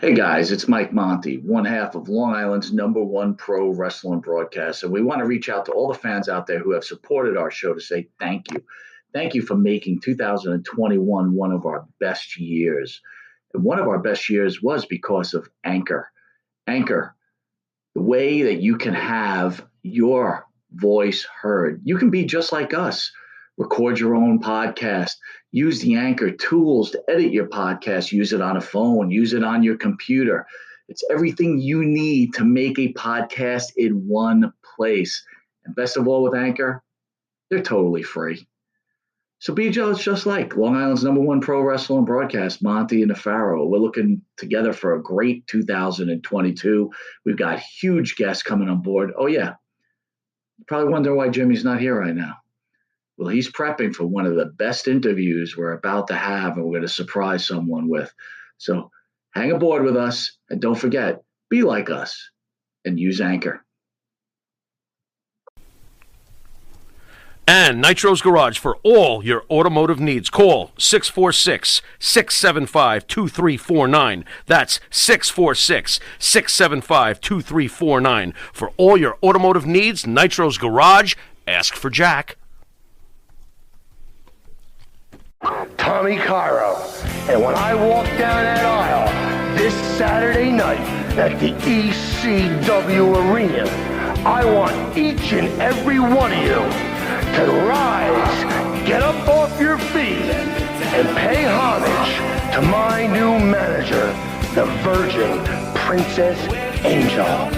Hey guys, it's Mike Monty, one half of Long Island's #1 pro wrestling broadcast. And we want to reach out to all the fans out there who have supported our show to say thank you. Thank you for making 2021 one of our best years. And one of our best years was because of Anchor. Anchor, the way that you can have your voice heard. You can be just like us. Record your own podcast. Use the Anchor tools to edit your podcast. Use it on a phone. Use it on your computer. It's everything you need to make a podcast in one place. And best of all with Anchor, they're totally free. So be just like Long Island's #1 pro wrestling broadcast, Monty and the Pharaoh. We're looking together for a great 2022. We've got huge guests coming on board. Oh, yeah. You probably wonder why Jimmy's not here right now. Well, he's prepping for one of the best interviews we're about to have, and we're going to surprise someone with. So hang aboard with us, and don't forget, be like us and use Anchor. And Nitro's Garage for all your automotive needs. Call 646-675-2349. That's 646-675-2349. For all your automotive needs, Nitro's Garage. Ask for Jack. Tommy Cairo. And when I walk down that aisle this Saturday night at the ECW Arena, I want each and every one of you to rise, get up off your feet, and pay homage to my new manager, the Virgin Princess Angel.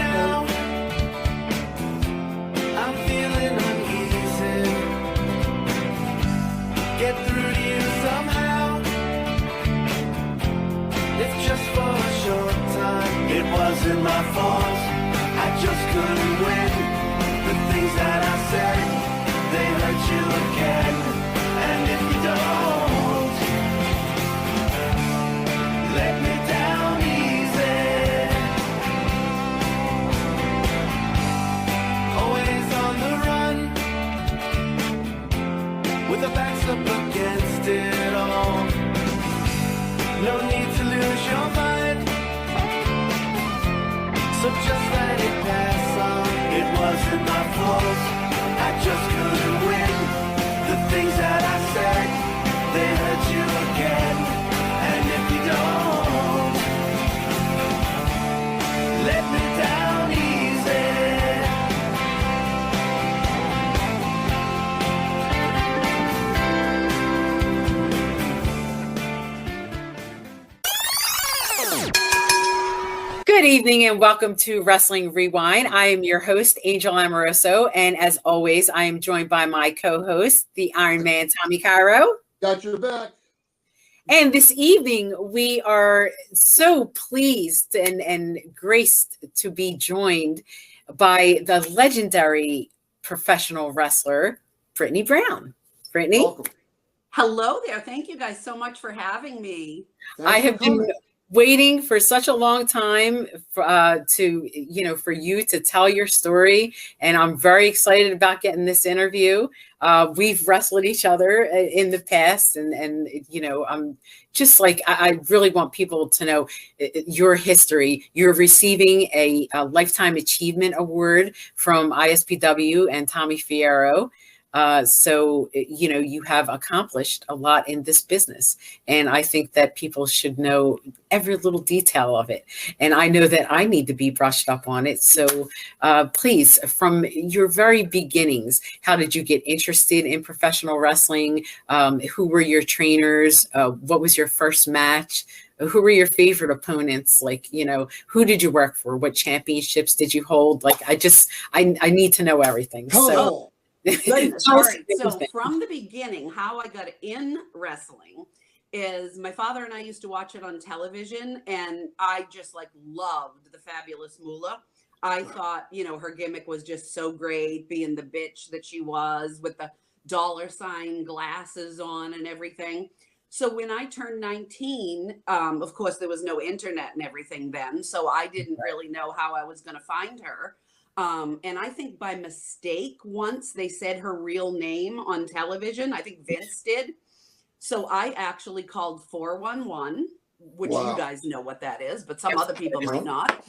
Wasn't my fault, I just couldn't win. The things that I said, they hurt you again. And if you don't let me down easy, always on the run, with the backs up against it all. No need to lose your mind, so just let it pass on. It wasn't my fault, I just couldn't win. The things that I said, they hurt you again. And if you don't let me down easy, Good evening and welcome to Wrestling Rewind. I am your host, Angel Amoroso, and as always, I am joined by my co-host, the Iron Man, Tommy Cairo. Got your back. And this evening, we are so pleased and graced to be joined by the legendary professional wrestler, Brittany Brown. Brittany? Welcome. Hello there. Thank you guys so much for having me. I have been waiting for such a long time for you to tell your story, and I'm very excited about getting this interview. We've wrestled each other in the past, and I'm just like, I really want people to know your history. You're receiving a Lifetime Achievement Award from ISPW and Tommy Fierro. So you have accomplished a lot in this business. And I think that people should know every little detail of it. And I know that I need to be brushed up on it. So please, from your very beginnings, how did you get interested in professional wrestling? Who were your trainers? What was your first match? Who were your favorite opponents? Like, who did you work for? What championships did you hold? Like, I need to know everything. So. All right. So from the beginning, how I got in wrestling is my father and I used to watch it on television, and I just loved the Fabulous Moolah. I thought, her gimmick was just so great, being the bitch that she was with the $ glasses on and everything. So when I turned 19, of course, there was no internet and everything then. So I didn't really know how I was going to find her. And I think by mistake, once they said her real name on television, I think Vince did. So I actually called 411 which you guys know what that is, but some other people might not.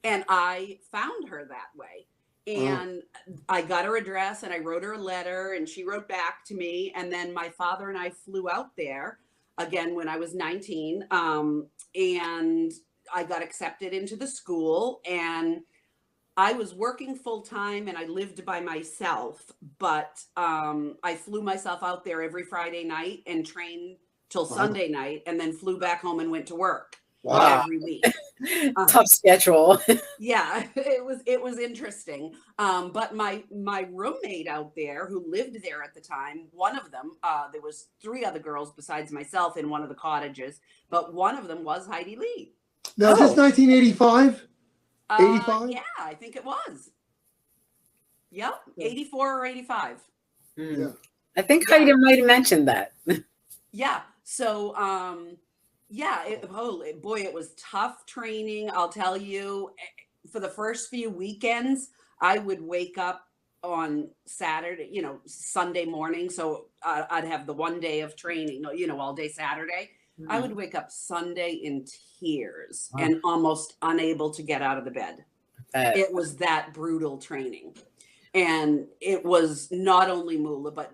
And I found her that way. And I got her address and I wrote her a letter and she wrote back to me. And then my father and I flew out there again when I was 19. And I got accepted into the school, and I was working full time and I lived by myself, but I flew myself out there every Friday night and trained till Sunday night, and then flew back home and went to work every week. Tough schedule. Yeah, it was interesting. But my roommate out there who lived there at the time, one of them, there was 3 other girls besides myself in one of the cottages, but one of them was Heidi Lee. Now, is this 1985? 85? Yeah, I think it was. Yep, 84 or 85. Yeah. I think Heidi might have mentioned that. Yeah. So, it was tough training. I'll tell you, for the first few weekends, I would wake up on Saturday, Sunday morning. So I'd have the one day of training, all day Saturday. I would wake up Sunday in tears and almost unable to get out of the bed. It was that brutal training. And it was not only Mula, but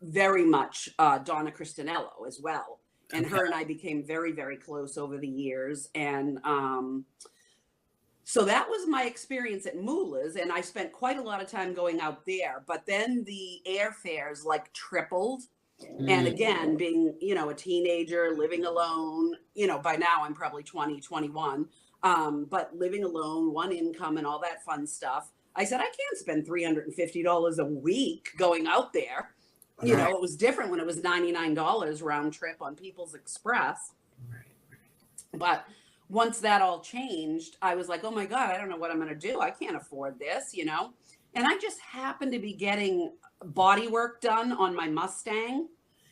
very much Donna Cristanello as well. And her and I became very, very close over the years. And so that was my experience at Mula's. And I spent quite a lot of time going out there. But then the airfares tripled. And again, being, a teenager, living alone, by now I'm probably 20, 21, but living alone, one income and all that fun stuff. I said, I can't spend $350 a week going out there. It was different when it was $99 round trip on People's Express. But once that all changed, I was like, oh my God, I don't know what I'm going to do. I can't afford this, And I just happened to be getting body work done on my Mustang.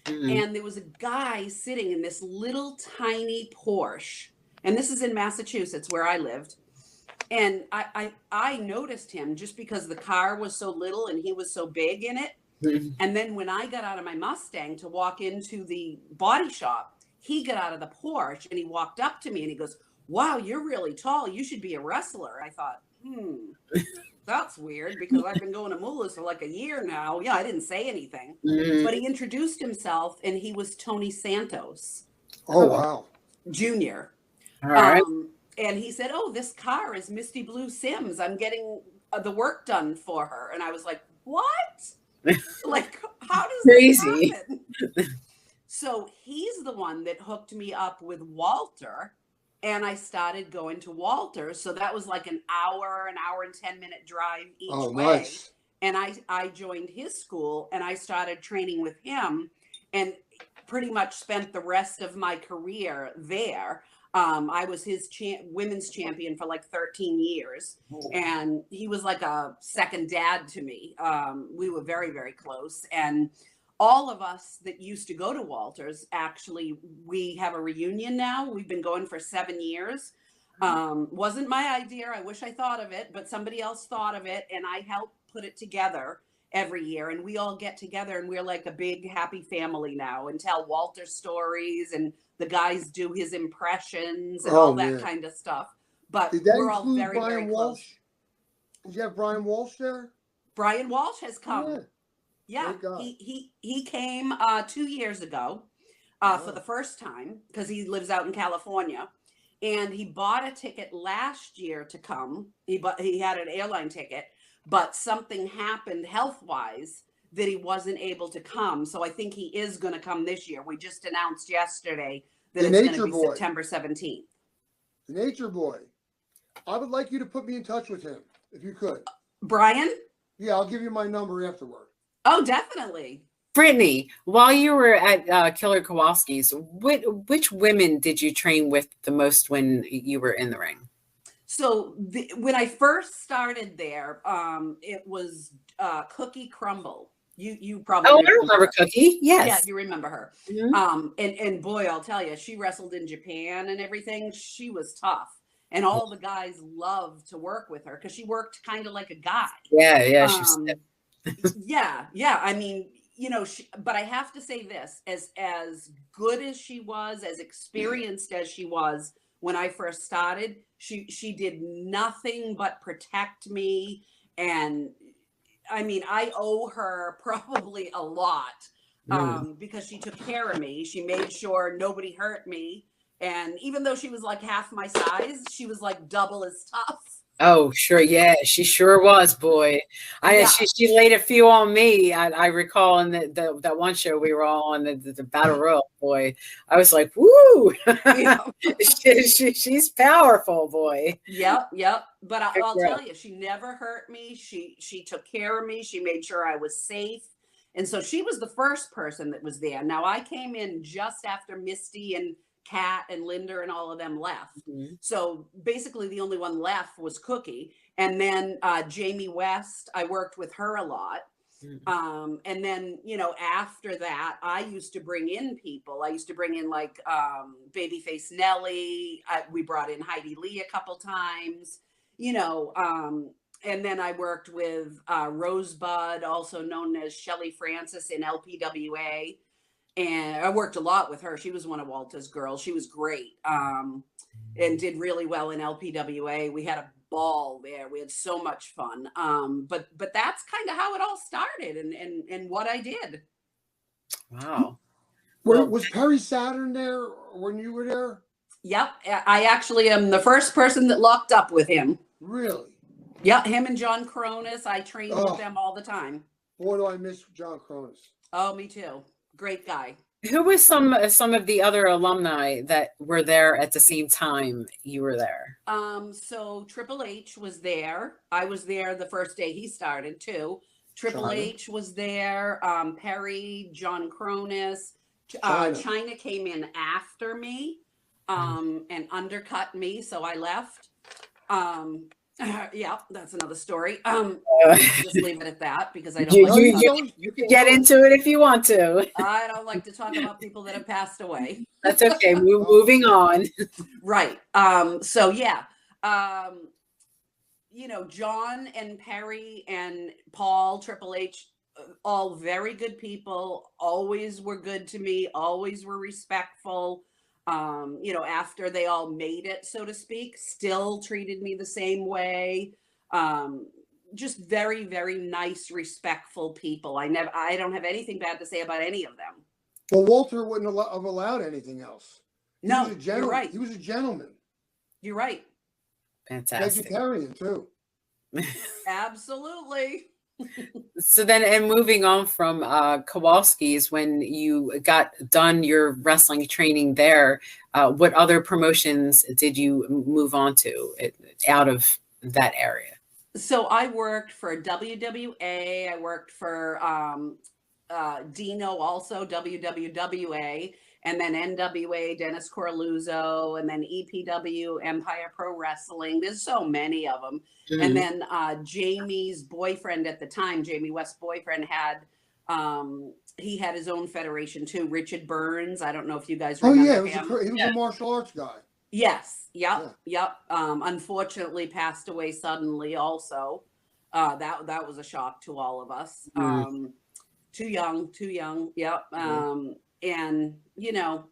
And there was a guy sitting in this little tiny Porsche. And this is in Massachusetts where I lived. And I noticed him just because the car was so little and he was so big in it. And then when I got out of my Mustang to walk into the body shop, he got out of the Porsche and he walked up to me and he goes, wow, you're really tall. You should be a wrestler. I thought, that's weird because I've been going to Mula's for a year now. Yeah, I didn't say anything. But he introduced himself and he was Tony Santos. Oh, wow. Junior. All right. And he said, oh, this car is Misty Blue Sims. I'm getting the work done for her. And I was like, what? How does Crazy. this happen? So he's the one that hooked me up with Walter. And I started going to Walter. So that was an hour and 10-minute drive each way. Nice. And I joined his school and I started training with him and pretty much spent the rest of my career there. I was his women's champion for 13 years. And he was like a second dad to me. We were very, very close. And all of us that used to go to Walter's, actually, we have a reunion now. We've been going for 7 years. Wasn't my idea. I wish I thought of it, but somebody else thought of it. And I helped put it together every year. And we all get together and we're like a big, happy family now and tell Walter stories. And the guys do his impressions and all that kind of stuff. But we're all very, Brian very Walsh? close. Did you have Brian Walsh there? Brian Walsh has come. Yeah. Yeah, he came 2 years ago for the first time because he lives out in California, and he bought a ticket last year to come. He had an airline ticket, but something happened health-wise that he wasn't able to come. So I think he is going to come this year. We just announced yesterday that it's going to be September 17th. The Nature Boy. I would like you to put me in touch with him if you could. Brian? Yeah, I'll give you my number afterward. Oh, definitely. Brittany, while you were at Keller Kowalski's, which women did you train with the most when you were in the ring? So when I first started there, it was Cookie Crumble. You probably I remember Cookie. Yes. Yeah, you remember her. And boy, I'll tell you, she wrestled in Japan and everything. She was tough. And all the guys loved to work with her because she worked kind of like a guy. Yeah, she's yeah. I mean, you know, but I have to say this, as good as she was, as experienced as she was when I first started, she did nothing but protect me. And I mean, I owe her probably a lot, because she took care of me. She made sure nobody hurt me. And even though she was like half my size, she was like double as tough. Oh, sure. Yeah, she sure was, boy. Yeah. She laid a few on me. I recall in that one show we were all on, the Battle Royal, boy. I was like, woo. Yeah. She's powerful, boy. Yep. But I'll tell you, she never hurt me. She took care of me. She made sure I was safe. And so she was the first person that was there. Now I came in just after Misty and Kat and Linda and all of them left. So basically the only one left was Cookie. And then Jamie West, I worked with her a lot. And then, you know, after that, I used to bring in people. I used to bring in like Babyface Nelly. We brought in Heidi Lee a couple times, you know, and then I worked with Rosebud, also known as Shelly Francis in LPWA. And I worked a lot with her. She was one of Walter's girls. She was great, and did really well in LPWA. We had a ball there. We had so much fun. But that's kind of how it all started, and what I did. Wow. Was Perry Saturn there when you were there? Yep. I actually am the first person that locked up with him. Really? Yeah, him and John Cronus. I trained with them all the time. Boy, do I miss John Cronus. Oh, me too. Great guy. Who was some of the other alumni that were there at the same time you were there? So Triple H was there. I was there the first day he started too. Triple H was there. Perry, John Cronus. China came in after me, and undercut me, so I left. Yeah, that's another story. Just leave it at that because I don't. You can get into it if you want to. I don't like to talk about people that have passed away. That's okay. We're moving on. Right. So yeah. You know, John and Perry and Paul, Triple H, all very good people. Always were good to me. Always were respectful. You know, after they all made it, so to speak, still treated me the same way. Just very, very nice, respectful people. I don't have anything bad to say about any of them. Well, Walter wouldn't have allowed anything else. No, you're right. He was a gentleman. You're right. Fantastic. Vegetarian too. Absolutely. So then, and moving on from Kowalski's, when you got done your wrestling training there, what other promotions did you move on to out of that area? So I worked for WWA. I worked for Dino, also WWWA, and then NWA, Dennis Corluzzo, and then EPW, Empire Pro Wrestling. There's so many of them. Mm-hmm. And then Jamie's boyfriend at the time, Jamie West's boyfriend, had he had his own federation too, Richard Burns. I don't know if you guys remember him. He was a martial arts guy. Yes. Yep. Unfortunately passed away suddenly also. That was a shock to all of us. Mm-hmm. Too young. Yep. And you know,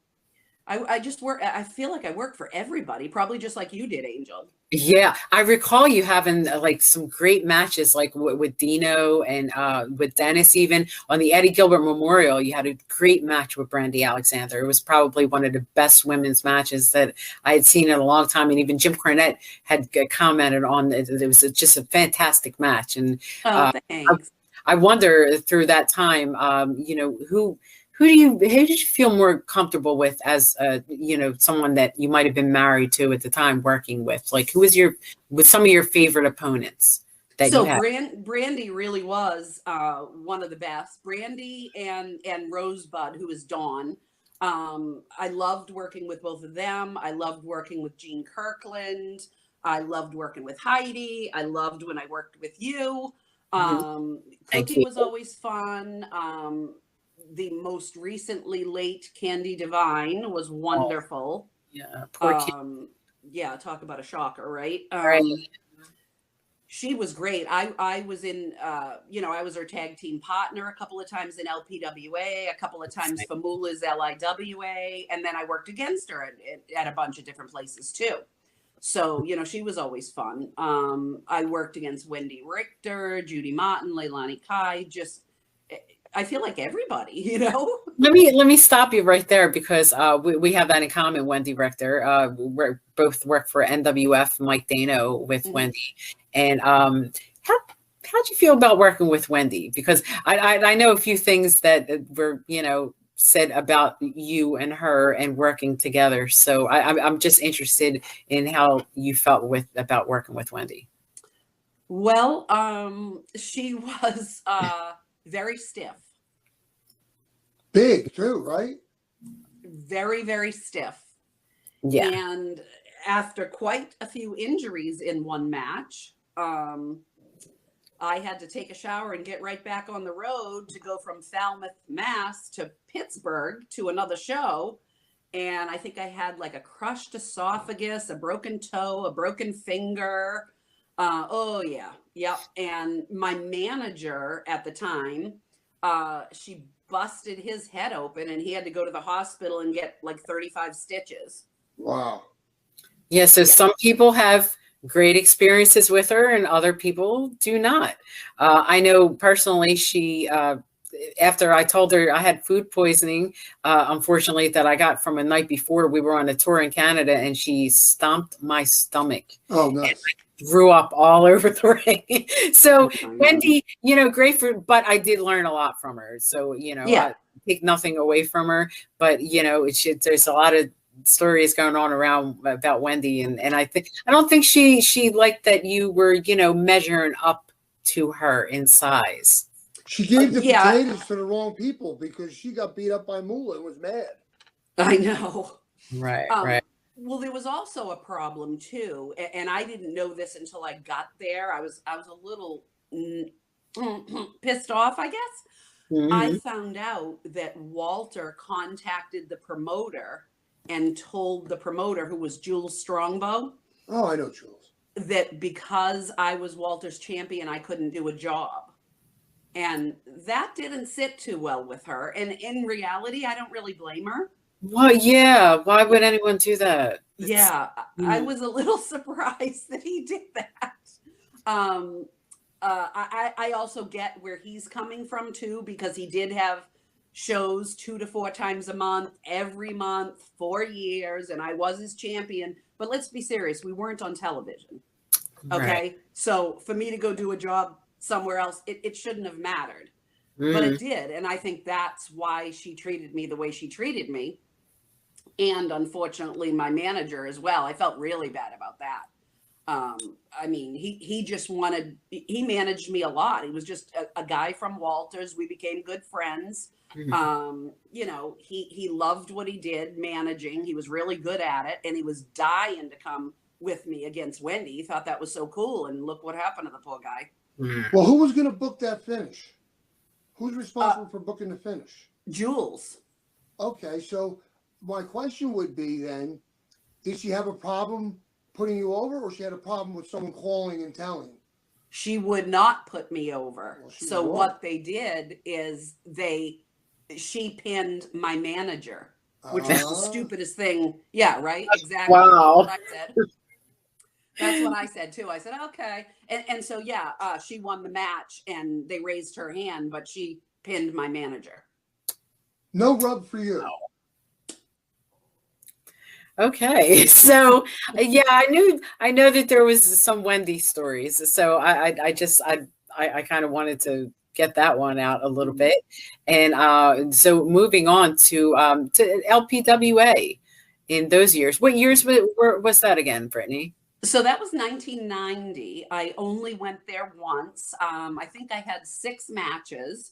I just work. I feel like I work for everybody, probably just like you did, Angel. Yeah, I recall you having like some great matches, like with Dino and with Dennis. Even on the Eddie Gilbert Memorial, you had a great match with Brandy Alexander. It was probably one of the best women's matches that I had seen in a long time. And even Jim Cornette had commented on it. It was just a fantastic match. And thanks. I wonder through that time, you know, who did you feel more comfortable with as you know, someone that you might have been married to at the time, working with? Like, who was with some of your favorite opponents that you had? Brandy really was one of the best. Brandy and Rosebud, who is Dawn. I loved working with both of them. I loved working with Gene Kirkland. I loved working with Heidi. I loved when I worked with you. Cookie was always fun. The most recently late Candy Divine was wonderful. Yeah, poor kid. Yeah, talk about a shocker, right? Right. She was great. I was in, I was her tag team partner a couple of times in LPWA, a couple of times for Moolah's LIWA, and then I worked against her at a bunch of different places too. So, she was always fun. I worked against Wendy Richter, Judy Martin, Leilani Kai, I feel like everybody, Let me stop you right there because we have that in common. Wendy Richter, we both work for NWF, Mike Dano with Wendy, and how'd you feel about working with Wendy? Because I know a few things that were said about you and her and working together. So I'm just interested in how you felt about working with Wendy. Well, she was very stiff. Big too, right? Very, very stiff. Yeah. And after quite a few injuries in one match, I had to take a shower and get right back on the road to go from Falmouth, Mass to Pittsburgh to another show. And I think I had like a crushed esophagus, a broken toe, a broken finger. Yep. And my manager at the time, she busted his head open and he had to go to the hospital and get like 35 stitches. Wow. Yeah. So some people have great experiences with her and other people do not. I know personally, she, after I told her I had food poisoning, unfortunately, that I got from a night before we were on a tour in Canada, and she stomped my stomach. Oh, nice. Threw up all over the ring. So Wendy, great but I did learn a lot from her. So, I take nothing away from her, but there's a lot of stories going on around about Wendy. And I don't think she liked that you were, measuring up to her in size. She gave the potatoes to the wrong people because she got beat up by Moolah and was mad. I know. Right. Right. Well, there was also a problem too, and I didn't know this until I got there. I was a little pissed off, I guess. Mm-hmm. I found out that Walter contacted the promoter and told the promoter, who was Jules Strongbow. Oh, I know Jules. That because I was Walter's champion, I couldn't do a job. And that didn't sit too well with her. And in reality, I don't really blame her. Well, yeah. Why would anyone do that? I was a little surprised that he did that. I also get where he's coming from too, because he did have shows 2 to 4 times a month, every month, 4 years, and I was his champion. But let's be serious, we weren't on television. Okay, right. So for me to go do a job somewhere else, it shouldn't have mattered, but it did, and I think that's why she treated me the way she treated me. And unfortunately, my manager as well. I felt really bad about that. I mean, he managed me a lot. He was just a guy from Walters. We became good friends. Mm-hmm. He loved what he did, managing. He was really good at it, and he was dying to come with me against Wendy. He thought that was so cool, and look what happened to the poor guy. Mm-hmm. Well, who was going to book that finish? Who's responsible for booking the finish? Jules. Okay, so my question would be then, did she have a problem putting you over, or she had a problem with someone calling and telling? She would not put me over. Well, so what they did is she pinned my manager, which is the stupidest thing. Yeah, right? Exactly. Wow. That's what I said too. I said, okay. And so, she won the match and they raised her hand, but she pinned my manager. No rub for you. Okay. So, I know that there was some Wendy stories. So I kind of wanted to get that one out a little bit. And so moving on to LPWA in those years. What years was that again, Brittany? So that was 1990. I only went there once. I think I had 6 matches.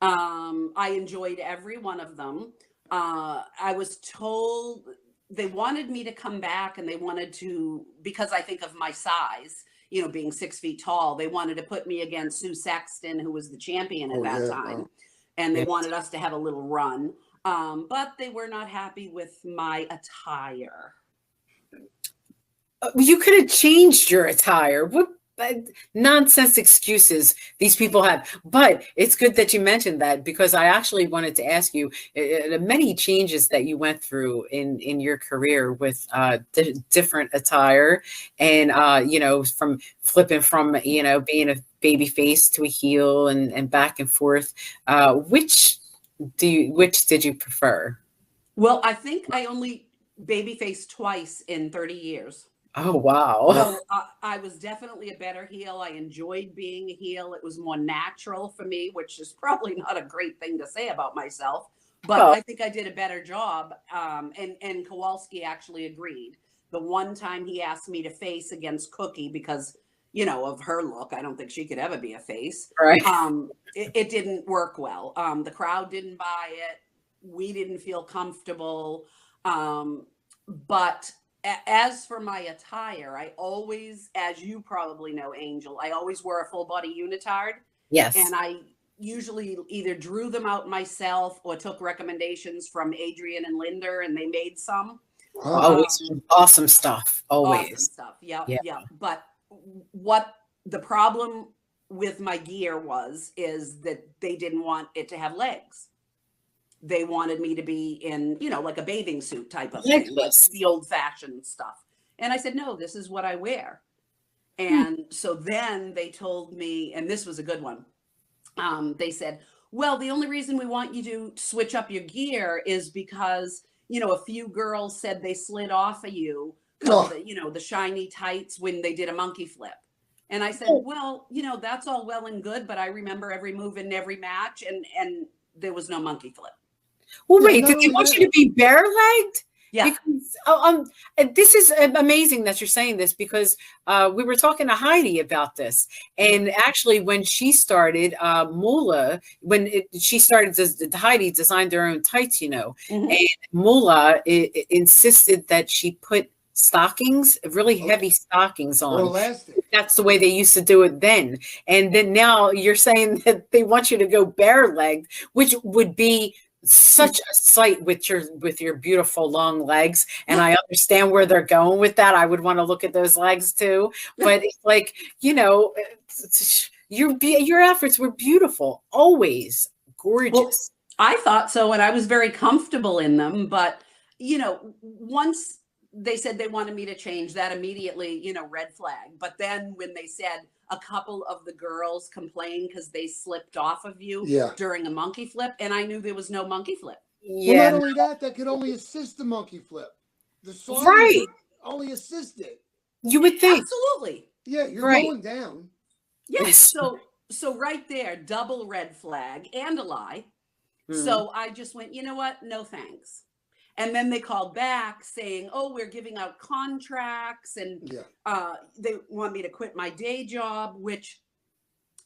I enjoyed every one of them. I was told they wanted me to come back, and they wanted to, because I think of my size, being 6 feet tall, they wanted to put me against Sue Sexton, who was the champion at that time. And they wanted us to have a little run. But they were not happy with my attire. You could have changed your attire. nonsense excuses these people have. But it's good that you mentioned that, because I actually wanted to ask you many changes that you went through in your career with different attire, and from flipping from being a baby face to a heel, and back and forth. Which did you prefer? Well, I think I only babyface twice in 30 years. Oh, wow. So I was definitely a better heel. I enjoyed being a heel. It was more natural for me, which is probably not a great thing to say about myself, but I think I did a better job. And Kowalski actually agreed. The one time he asked me to face against Cookie because, of her look, I don't think she could ever be a face. Right. It didn't work well. The crowd didn't buy it. We didn't feel comfortable. But as for my attire, I always, as you probably know, Angel, I always wore a full body unitard. Yes. And I usually either drew them out myself or took recommendations from Adrian and Linder, and they made some. Always awesome stuff. Always. Awesome stuff. Yeah. But what the problem with my gear is that they didn't want it to have legs. They wanted me to be in, like a bathing suit type of thing, like the old fashioned stuff. And I said, no, this is what I wear. And so then they told me, and this was a good one. They said, well, the only reason we want you to switch up your gear is because, a few girls said they slid off of you, the shiny tights when they did a monkey flip. And I said, well, that's all well and good, but I remember every move in every match, and there was no monkey flip. Well, wait, did they want you to be bare-legged? Yeah. Because, this is amazing that you're saying this, because we were talking to Heidi about this. And actually, when she started, Heidi designed her own tights, and Mula insisted that she put stockings, really heavy stockings on. Elastic. That's the way they used to do it then. And then now you're saying that they want you to go bare-legged, which would be such a sight with your beautiful long legs. And I understand where they're going with that. I would want to look at those legs too. But it's like, your efforts were beautiful, always gorgeous. Well, I thought so, and I was very comfortable in them. But once they said they wanted me to change, that immediately, red flag. But then when they said a couple of the girls complained because they slipped off of you during a monkey flip, and I knew there was no monkey flip. Yeah. Well, not only that could only assist the monkey flip. The song only assist it. You would think. Absolutely. Yeah, you're going down. Yes. So right there, double red flag and a lie. So I just went, you know what? No thanks. And then they called back saying, oh, we're giving out contracts, and they want me to quit my day job, which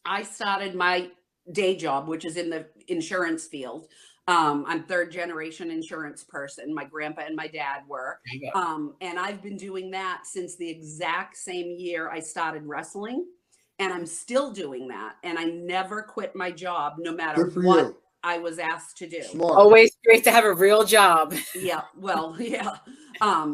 I started my day job, which is in the insurance field. I'm third generation insurance person. My grandpa and my dad were. And I've been doing that since the exact same year I started wrestling. And I'm still doing that. And I never quit my job, no matter what I was asked to do. Smart. Always great to have a real job. Yeah, well, yeah.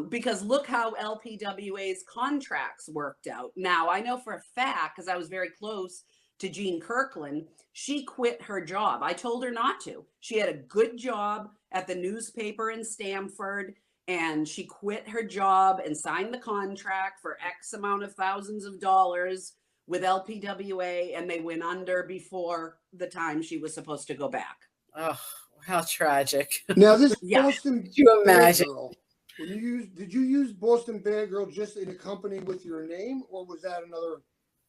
Because look how LPWA's contracts worked out. Now, I know for a fact, because I was very close to Jean Kirkland, she quit her job. I told her not to. She had a good job at the newspaper in Stamford, and she quit her job and signed the contract for X amount of thousands of dollars with LPWA, and they went under before the time she was supposed to go back. Oh, how tragic. Now this Boston Could you imagine? Girl, did you use Boston Bad Girl just in a company with your name, or was that another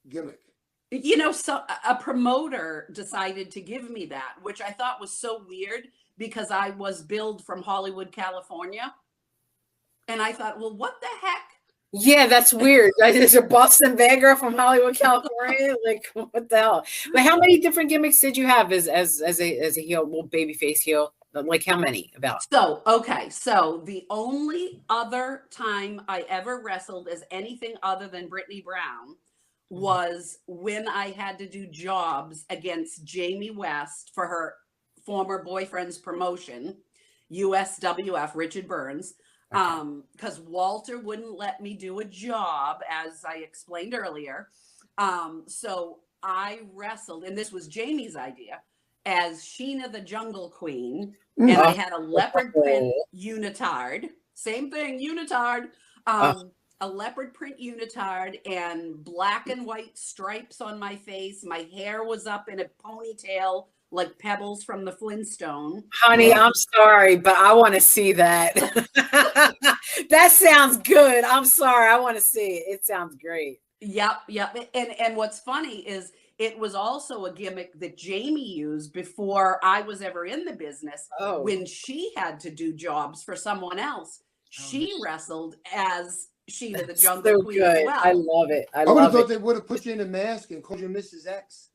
gimmick? So a promoter decided to give me that, which I thought was so weird because I was billed from Hollywood, California. And I thought, well, what the heck? Yeah, that's weird. There's a Boston Bad Girl from Hollywood, California. Like, what the hell? But how many different gimmicks did you have as a heel, babyface heel? Like, how many about? So the only other time I ever wrestled as anything other than Brittany Brown was when I had to do jobs against Jamie West for her former boyfriend's promotion, USWF, Richard Burns. Because Walter wouldn't let me do a job, as I explained earlier. So I wrestled, and this was Jamie's idea, as Sheena the Jungle Queen, and I had a leopard print unitard. Same thing, unitard. A leopard print unitard and black and white stripes on my face. My hair was up in a ponytail like Pebbles from the Flintstone. Honey, I'm sorry, but I want to see that. That sounds good. I'm sorry. I want to see it. It sounds great. Yep. And what's funny is it was also a gimmick that Jamie used before I was ever in the business. When she had to do jobs for someone else, she wrestled as Sheena the Jungle Queen as well. I love it. I would have thought they would have put you in a mask and called you Mrs. X.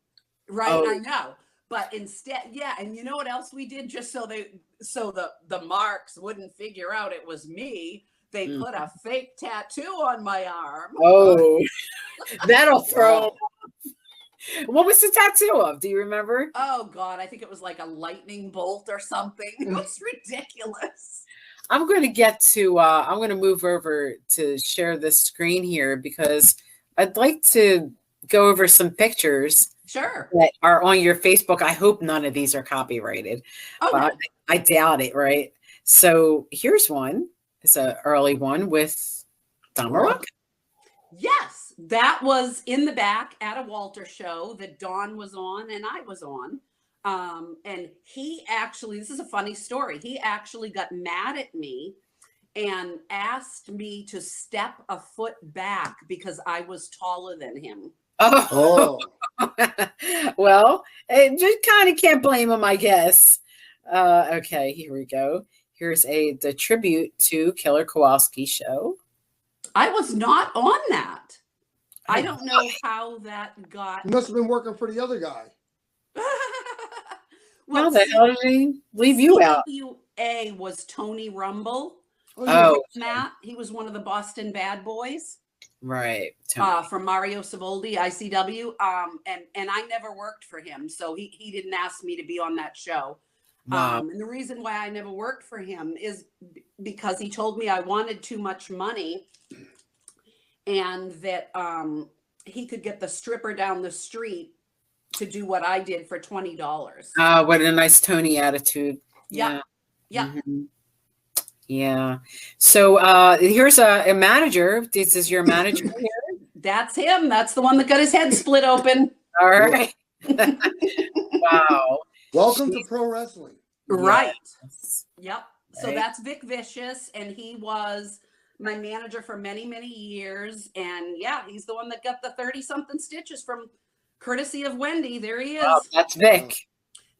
Right, I know. But instead, and you know what else we did, just so the marks wouldn't figure out it was me, they put a fake tattoo on my arm. That'll throw. What was the tattoo of? Do you remember? Oh God, I think it was like a lightning bolt or something. It was ridiculous. I'm going to I'm going to move over to share this screen here because I'd like to go over some pictures. Sure. That are on your Facebook. I hope none of these are copyrighted. I doubt it, right? So here's one. It's an early one with Damaruk. Yes, that was in the back at a Walter show that Dawn was on and I was on. And he actually, this is a funny story. He actually got mad at me and asked me to step a foot back because I was taller than him. Well, just kind of can't blame him, I guess. Okay, here we go. Here's the tribute to Keller Kowalski show. I was not on that. I don't know how that got. You must have been working for the other guy. Well, the hell did he leave you out? CWA was Tony Rumble. Matt. He was one of the Boston Bad Boys. Right. From Mario Savoldi, ICW. And I never worked for him. So he didn't ask me to be on that show. Wow. And the reason why I never worked for him is because he told me I wanted too much money and that he could get the stripper down the street to do what I did for $20. What a nice Tony attitude. Yeah. Mm-hmm. Yeah. So here's a manager. This is your manager here. That's him. That's the one that got his head split open. All right. Wow. Welcome to pro wrestling. Right. Yes. Yep. So Right. that's Vic Vicious, and he was my manager for many, many years. And yeah, he's the one that got the 30-something stitches from courtesy of Wendy. There he is. Oh, that's Vic.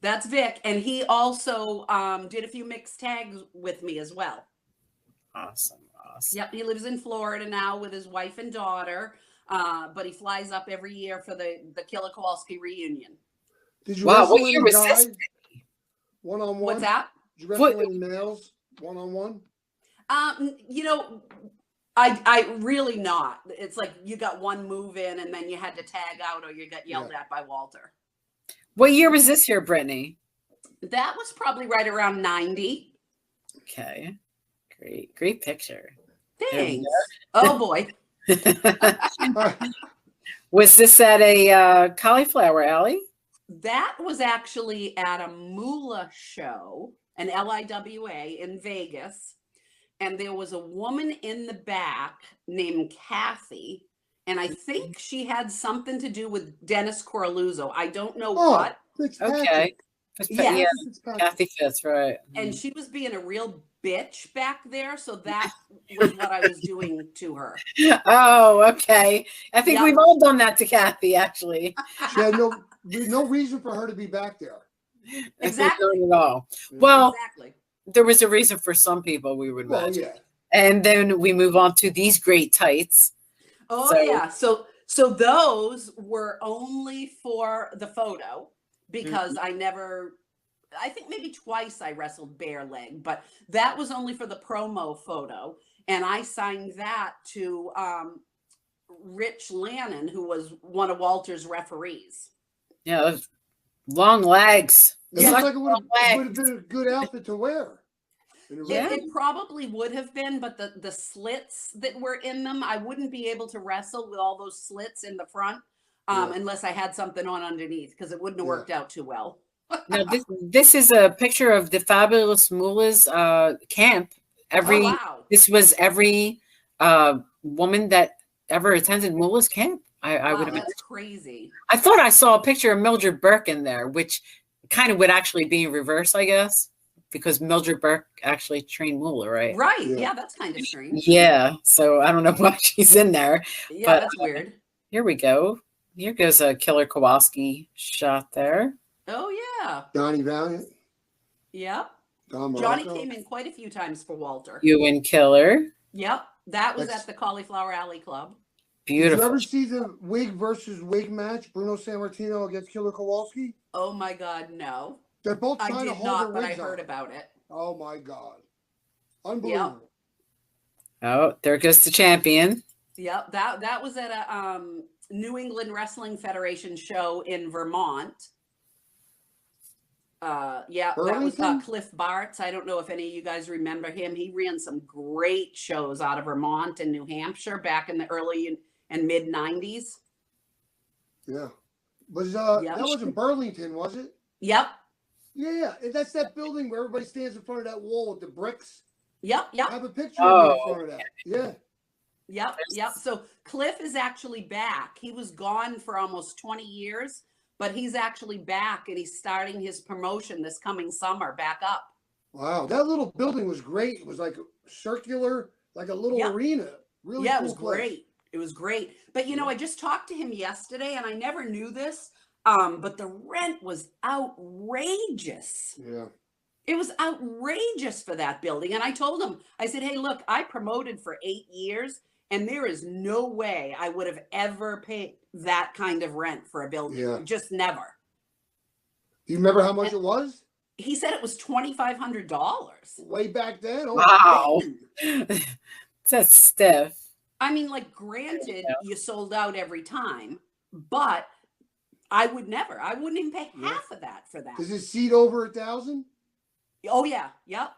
That's Vic. And he also did a few mixed tags with me as well. Awesome. Yep. He lives in Florida now with his wife and daughter. But he flies up every year for the Keller Kowalski reunion. Did you Wow, wrestle what year any was guys this? One-on-one? What's that? Did you wrestle any males one-on-one? You know, I really not. It's like you got one move in and then you had to tag out or you got yelled at by Walter. What year was this here, Brittany? That was probably right around 90. Okay. Great picture. Thanks. Oh boy. Was this at a Cauliflower Alley? That was actually at a Moolah show, an LIWA in Vegas. And there was a woman in the back named Kathy. And I think she had something to do with Dennis Coraluzzo. I don't know what. Okay. Yeah. Kathy Fitz, right. And she was being a real bitch back there. So that was what I was doing to her. Oh, okay. I think we've all done that to Kathy, actually. She had no reason for her to be back there. Exactly. Not at all. Well, exactly. There was a reason for some people, we would imagine. Yeah. And then we move on to these great tights. Oh, yeah. So those were only for the photo because I think maybe twice I wrestled bare leg, but that was only for the promo photo. And I signed that to Rich Lannon, who was one of Walter's referees. Yeah, those long legs. It looks like it would have been a good outfit to wear. It probably would have been, but the slits that were in them, I wouldn't be able to wrestle with all those slits in the front. unless I had something on underneath, because it wouldn't have worked out too well. Now this is a picture of the Fabulous Moolah's camp. This was every woman that ever attended Moolah's camp. I would imagine. That's crazy. I thought I saw a picture of Mildred Burke in there, which kind of would actually be in reverse, I guess, because Mildred Burke actually trained Moolah, right? Right. Yeah, that's kind of strange. Yeah. So I don't know why she's in there. Yeah, but, that's weird. Here we go. Here goes a Killer Kowalski shot there. Oh, yeah. Johnny Valiant. Yep. Don Johnny Morocco. came in quite a few times for Walter. You and Killer. Yep. That was at the Cauliflower Alley Club. Beautiful. Did you ever see the wig versus wig match? Bruno Sammartino against Killer Kowalski? Oh, my God, no. They're both I trying to did hold not, their but I wigs heard up. about it. Oh, my God. Unbelievable. Oh, there goes the champion. Yep. That was at a New England Wrestling Federation show in Vermont. That was Cliff Bartz. I don't know if any of you guys remember him. He ran some great shows out of Vermont and New Hampshire back in the early and mid 90s. Yeah. That was in Burlington, was it? Yep. Yeah. That's that building where everybody stands in front of that wall with the bricks. Yep. I have a picture of me in front of that. Yeah. Yep. So Cliff is actually back. He was gone for almost 20 years. But he's actually back, and he's starting his promotion this coming summer back up. Wow, that little building was great. It was like circular, like a little arena. Really cool it was place. great. It was great. But, I just talked to him yesterday, and I never knew this, but the rent was outrageous. Yeah. It was outrageous for that building. And I told him, I said, hey, look, I promoted for 8 years, and there is no way I would have ever paid that kind of rent for a building. Yeah. Just never. Do you remember how much it was? He said it was $2,500. Way back then? Oh, Wow. That's stiff. I mean, granted, you sold out every time, but I wouldn't even pay half of that for that. Does it seat over 1,000? Oh, yeah. Yep.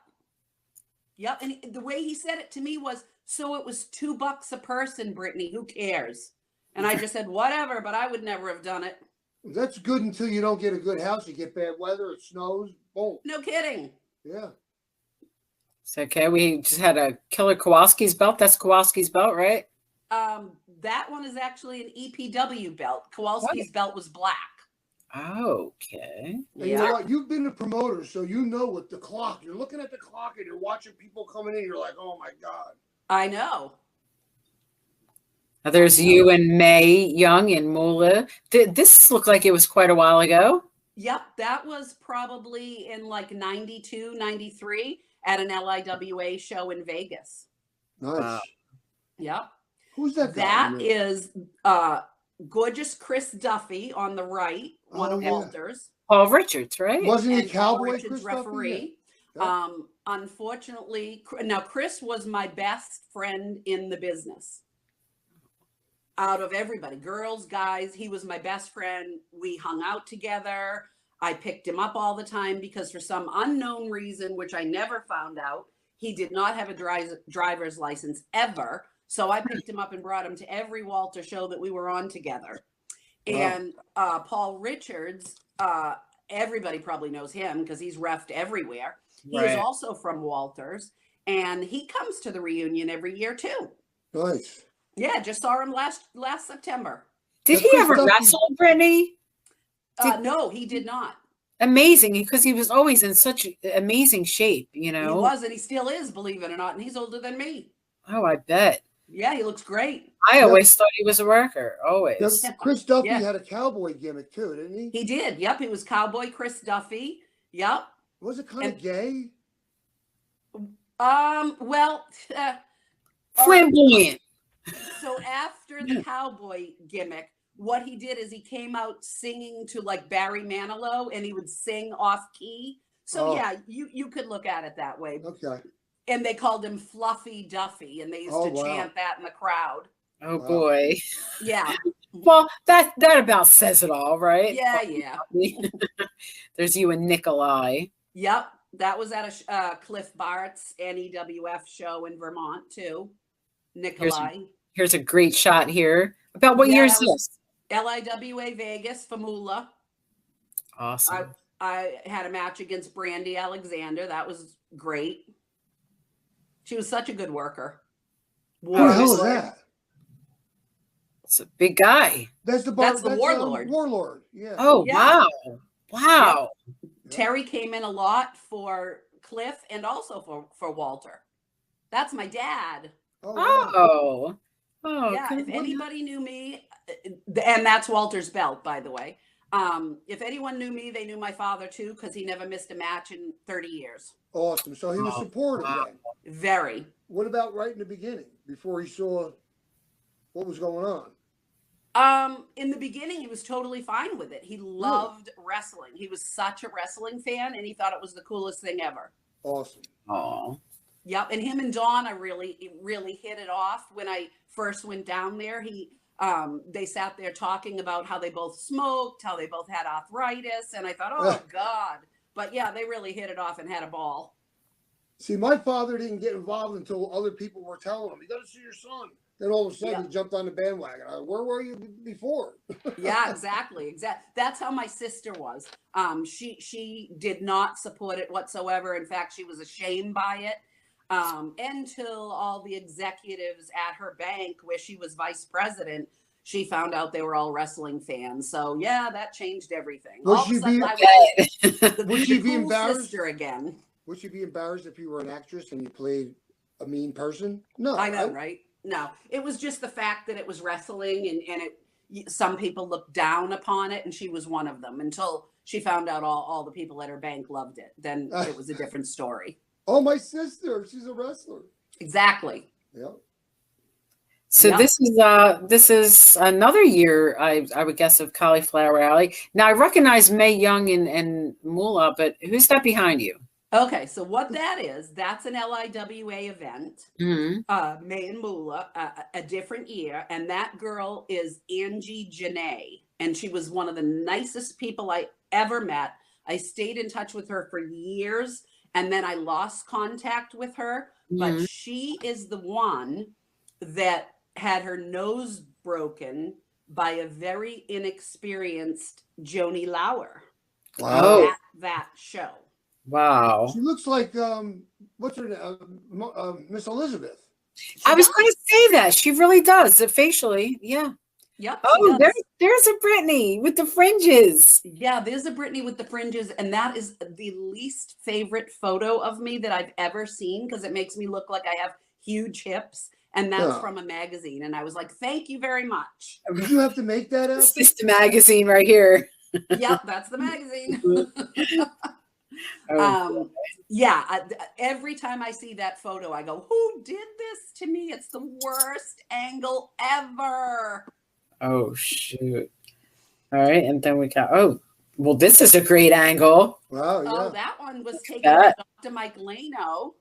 And the way he said it to me was, so it was $2 a person, Brittany, who cares? And I just said, whatever, but I would never have done it. That's good until you don't get a good house. You get bad weather, it snows, boom. No kidding. Yeah. It's okay. We just had a Killer Kowalski's belt. That's Kowalski's belt, right? That one is actually an EPW belt. Kowalski's belt was black. Okay. And you know what? You've been a promoter, so you know what the clock. You're looking at the clock and you're watching people coming in. You're like, oh my God. I know. Now there's you and May Young and Moolah. This looked like it was quite a while ago. Yep, that was probably in 92, 93 at an LIWA show in Vegas. Nice. Yep. Who's that guy? That is gorgeous Chris Duffy on the right, one of Walter's. Paul Richards, right? Wasn't he a Paul cowboy Richards Chris referee. Duffy? Unfortunately, now Chris was my best friend in the business. Out of everybody, girls, guys, he was my best friend. We hung out together. I picked him up all the time because for some unknown reason, which I never found out, he did not have a driver's license ever. So I picked him up and brought him to every Walter show that we were on together. Wow. And Paul Richards, everybody probably knows him because he's reffed everywhere. He is also from Walters, and he comes to the reunion every year too. Nice. Yeah, just saw him last September. Did he ever wrestle, Brittany? No, he did not. Amazing, because he was always in such amazing shape, He was, and he still is, believe it or not, and he's older than me. Oh, I bet. Yeah, he looks great. I always thought he was a worker, always. Chris Duffy had a cowboy gimmick too, didn't he? He did, yep. He was Cowboy Chris Duffy, yep. Was it kind of gay? Well... flamboyant. So after the cowboy gimmick, what he did is he came out singing to Barry Manilow, and he would sing off key. So yeah, you could look at it that way. Okay. And they called him Fluffy Duffy, and they used to chant that in the crowd. Oh boy. Yeah. Well, that about says it all, right? Yeah. There's you and Nikolai. Yep. That was at a Cliff Bartz NEWF show in Vermont too. Nikolai. Here's a great shot here. About what year is this? LIWA Vegas for Moolah. Awesome. I had a match against Brandy Alexander. That was great. She was such a good worker. Who the hell is that? It's a big guy. That's the Warlord. Warlord. Yeah. Oh, Yeah. wow. Yep. Terry came in a lot for Cliff and also for Walter. That's my dad. Oh. Yeah, if anybody knew me, and that's Walter's belt, by the way. If anyone knew me, they knew my father too, because he never missed a match in 30 years. Awesome. So he was supportive then. Very. What about right in the beginning, before he saw what was going on? In the beginning, he was totally fine with it. He loved wrestling. He was such a wrestling fan, and he thought it was the coolest thing ever. Awesome. Oh. Yep. And him and Donna really hit it off when I first went down there. They sat there talking about how they both smoked, how they both had arthritis, and I thought, oh God. But yeah, they really hit it off and had a ball. See, my father didn't get involved until other people were telling him, "You got to see your son." Then all of a sudden, he jumped on the bandwagon. Where were you before? Yeah, exactly. That's how my sister was. She did not support it whatsoever. In fact, she was ashamed by it. Until all the executives at her bank, where she was vice president, she found out they were all wrestling fans. So yeah, that changed everything. Would she be embarrassed again? Would she be embarrassed if you were an actress and you played a mean person? No, I know, right? No, it was just the fact that it was wrestling, and some people looked down upon it, and she was one of them. Until she found out all the people at her bank loved it, then it was a different story. Oh, my sister, she's a wrestler. Exactly. Yep. So this is another year, I would guess, of Cauliflower Alley. Now I recognize Mae Young and Moolah, but who's that behind you? Okay, so what that is, that's an LIWA event. Mm-hmm. Mae and Moolah, a different year, and that girl is Angie Janae, and she was one of the nicest people I ever met. I stayed in touch with her for years, and then I lost contact with her. But she is the one that had her nose broken by a very inexperienced Joni Lauer. Wow. At that show. Wow. She looks like what's her name? Miss Elizabeth. I was going to say that. She really does. Facially, yeah. Yep. Oh, there's a Brittany with the fringes. Yeah, there's a Brittany with the fringes, and that is the least favorite photo of me that I've ever seen, because it makes me look like I have huge hips, and that's from a magazine. And I was like, thank you very much. Did you have to make that up? It's just the magazine right here. Yep, that's the magazine. Every time I see that photo, I go, who did this to me? It's the worst angle ever. Oh, shoot. All right. And then we got, this is a great angle. Wow. Yeah. Oh, that one was taken by Dr. Mike Leno.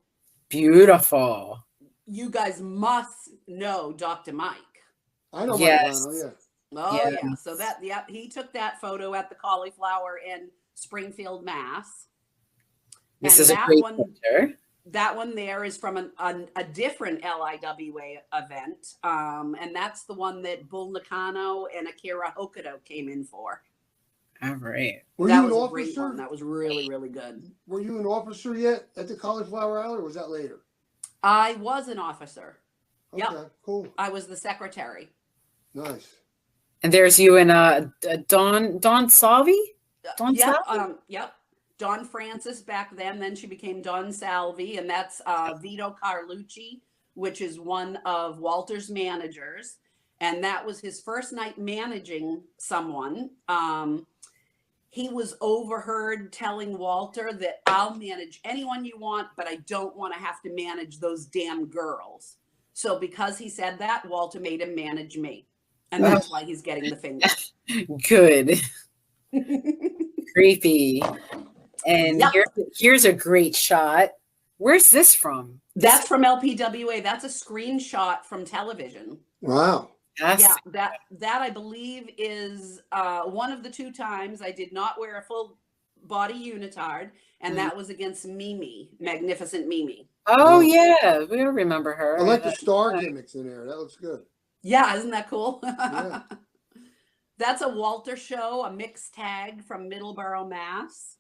Beautiful. You guys must know Dr. Mike. I know yes. Mike Leno, yeah. Oh, yeah. So he took that photo at the Cauliflower in Springfield, Mass. This is a great picture. That one there is from a different LIWA event. And that's the one that Bull Nakano and Akira Hokuto came in for. All right. That was a great one. That was really, really good. Were you an officer yet at the Cauliflower Alley, or was that later? I was an officer. Okay, cool. I was the secretary. Nice. And there's you and Dawn Salvi? Yep. Dawn Francis back then she became Dawn Salvi, and that's Vito Carlucci, which is one of Walter's managers. And that was his first night managing someone. He was overheard telling Walter that I'll manage anyone you want, but I don't want to have to manage those damn girls. So because he said that, Walter made him manage me. And that's why he's getting the finger. Good. Creepy. And here's a great shot. Where's this from? That's from LPWA. That's a screenshot from television. Wow. Yes. Yeah, that I believe is one of the two times I did not wear a full body unitard, and that was against Mimi, Magnificent Mimi. Oh yeah, we remember her. I like the star gimmicks in there. That looks good. Yeah, isn't that cool? Yeah. That's a Walter show, a mixed tag from Middleborough, Mass.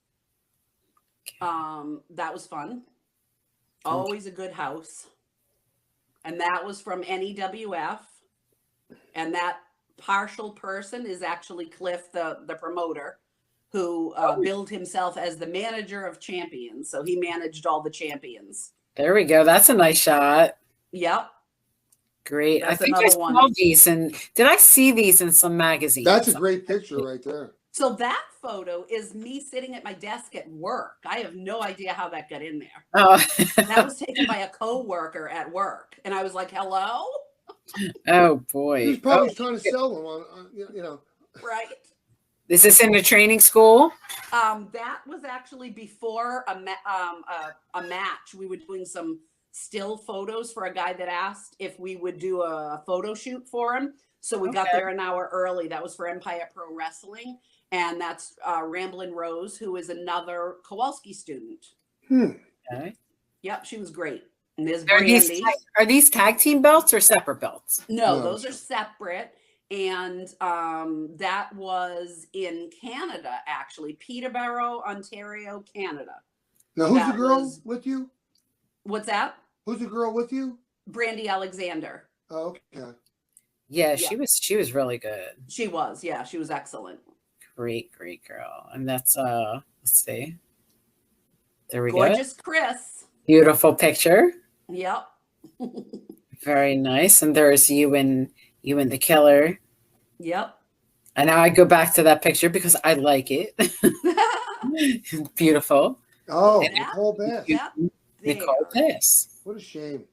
That was fun. Always a good house. And that was from NEWF. And that partial person is actually Cliff, the promoter, who billed himself as the manager of champions. So he managed all the champions. There we go. That's a nice shot. Yep. Great. That's I think I another saw one. these, and did I see these in some magazine? That's a great picture right there. So that photo is me sitting at my desk at work. I have no idea how that got in there. Oh. That was taken by a coworker at work. And I was like, hello? Oh, boy. He was probably trying to sell them on you know. Right. Is this in the training school? That was actually before a match. We were doing some still photos for a guy that asked if we would do a photo shoot for him. So we got there an hour early. That was for Empire Pro Wrestling. And that's Ramblin' Rose, who is another Kowalski student. Okay. Yep, she was great. And there's Are these tag team belts or separate belts? No, those are separate. And that was in Canada, actually. Peterborough, Ontario, Canada. Now, who's the girl with you? What's that? Who's the girl with you? Brandy Alexander. Oh, okay. Yeah, she was really good. She was, yeah, she was excellent. Great girl. And that's let's see. There we go. Gorgeous Chris. Beautiful picture. Yep. Very nice. And there's you and the Keller. Yep. And now I go back to that picture because I like it. Beautiful. Oh, Yeah. Nicole Bass. Yep. Nicole Bass. What a shame.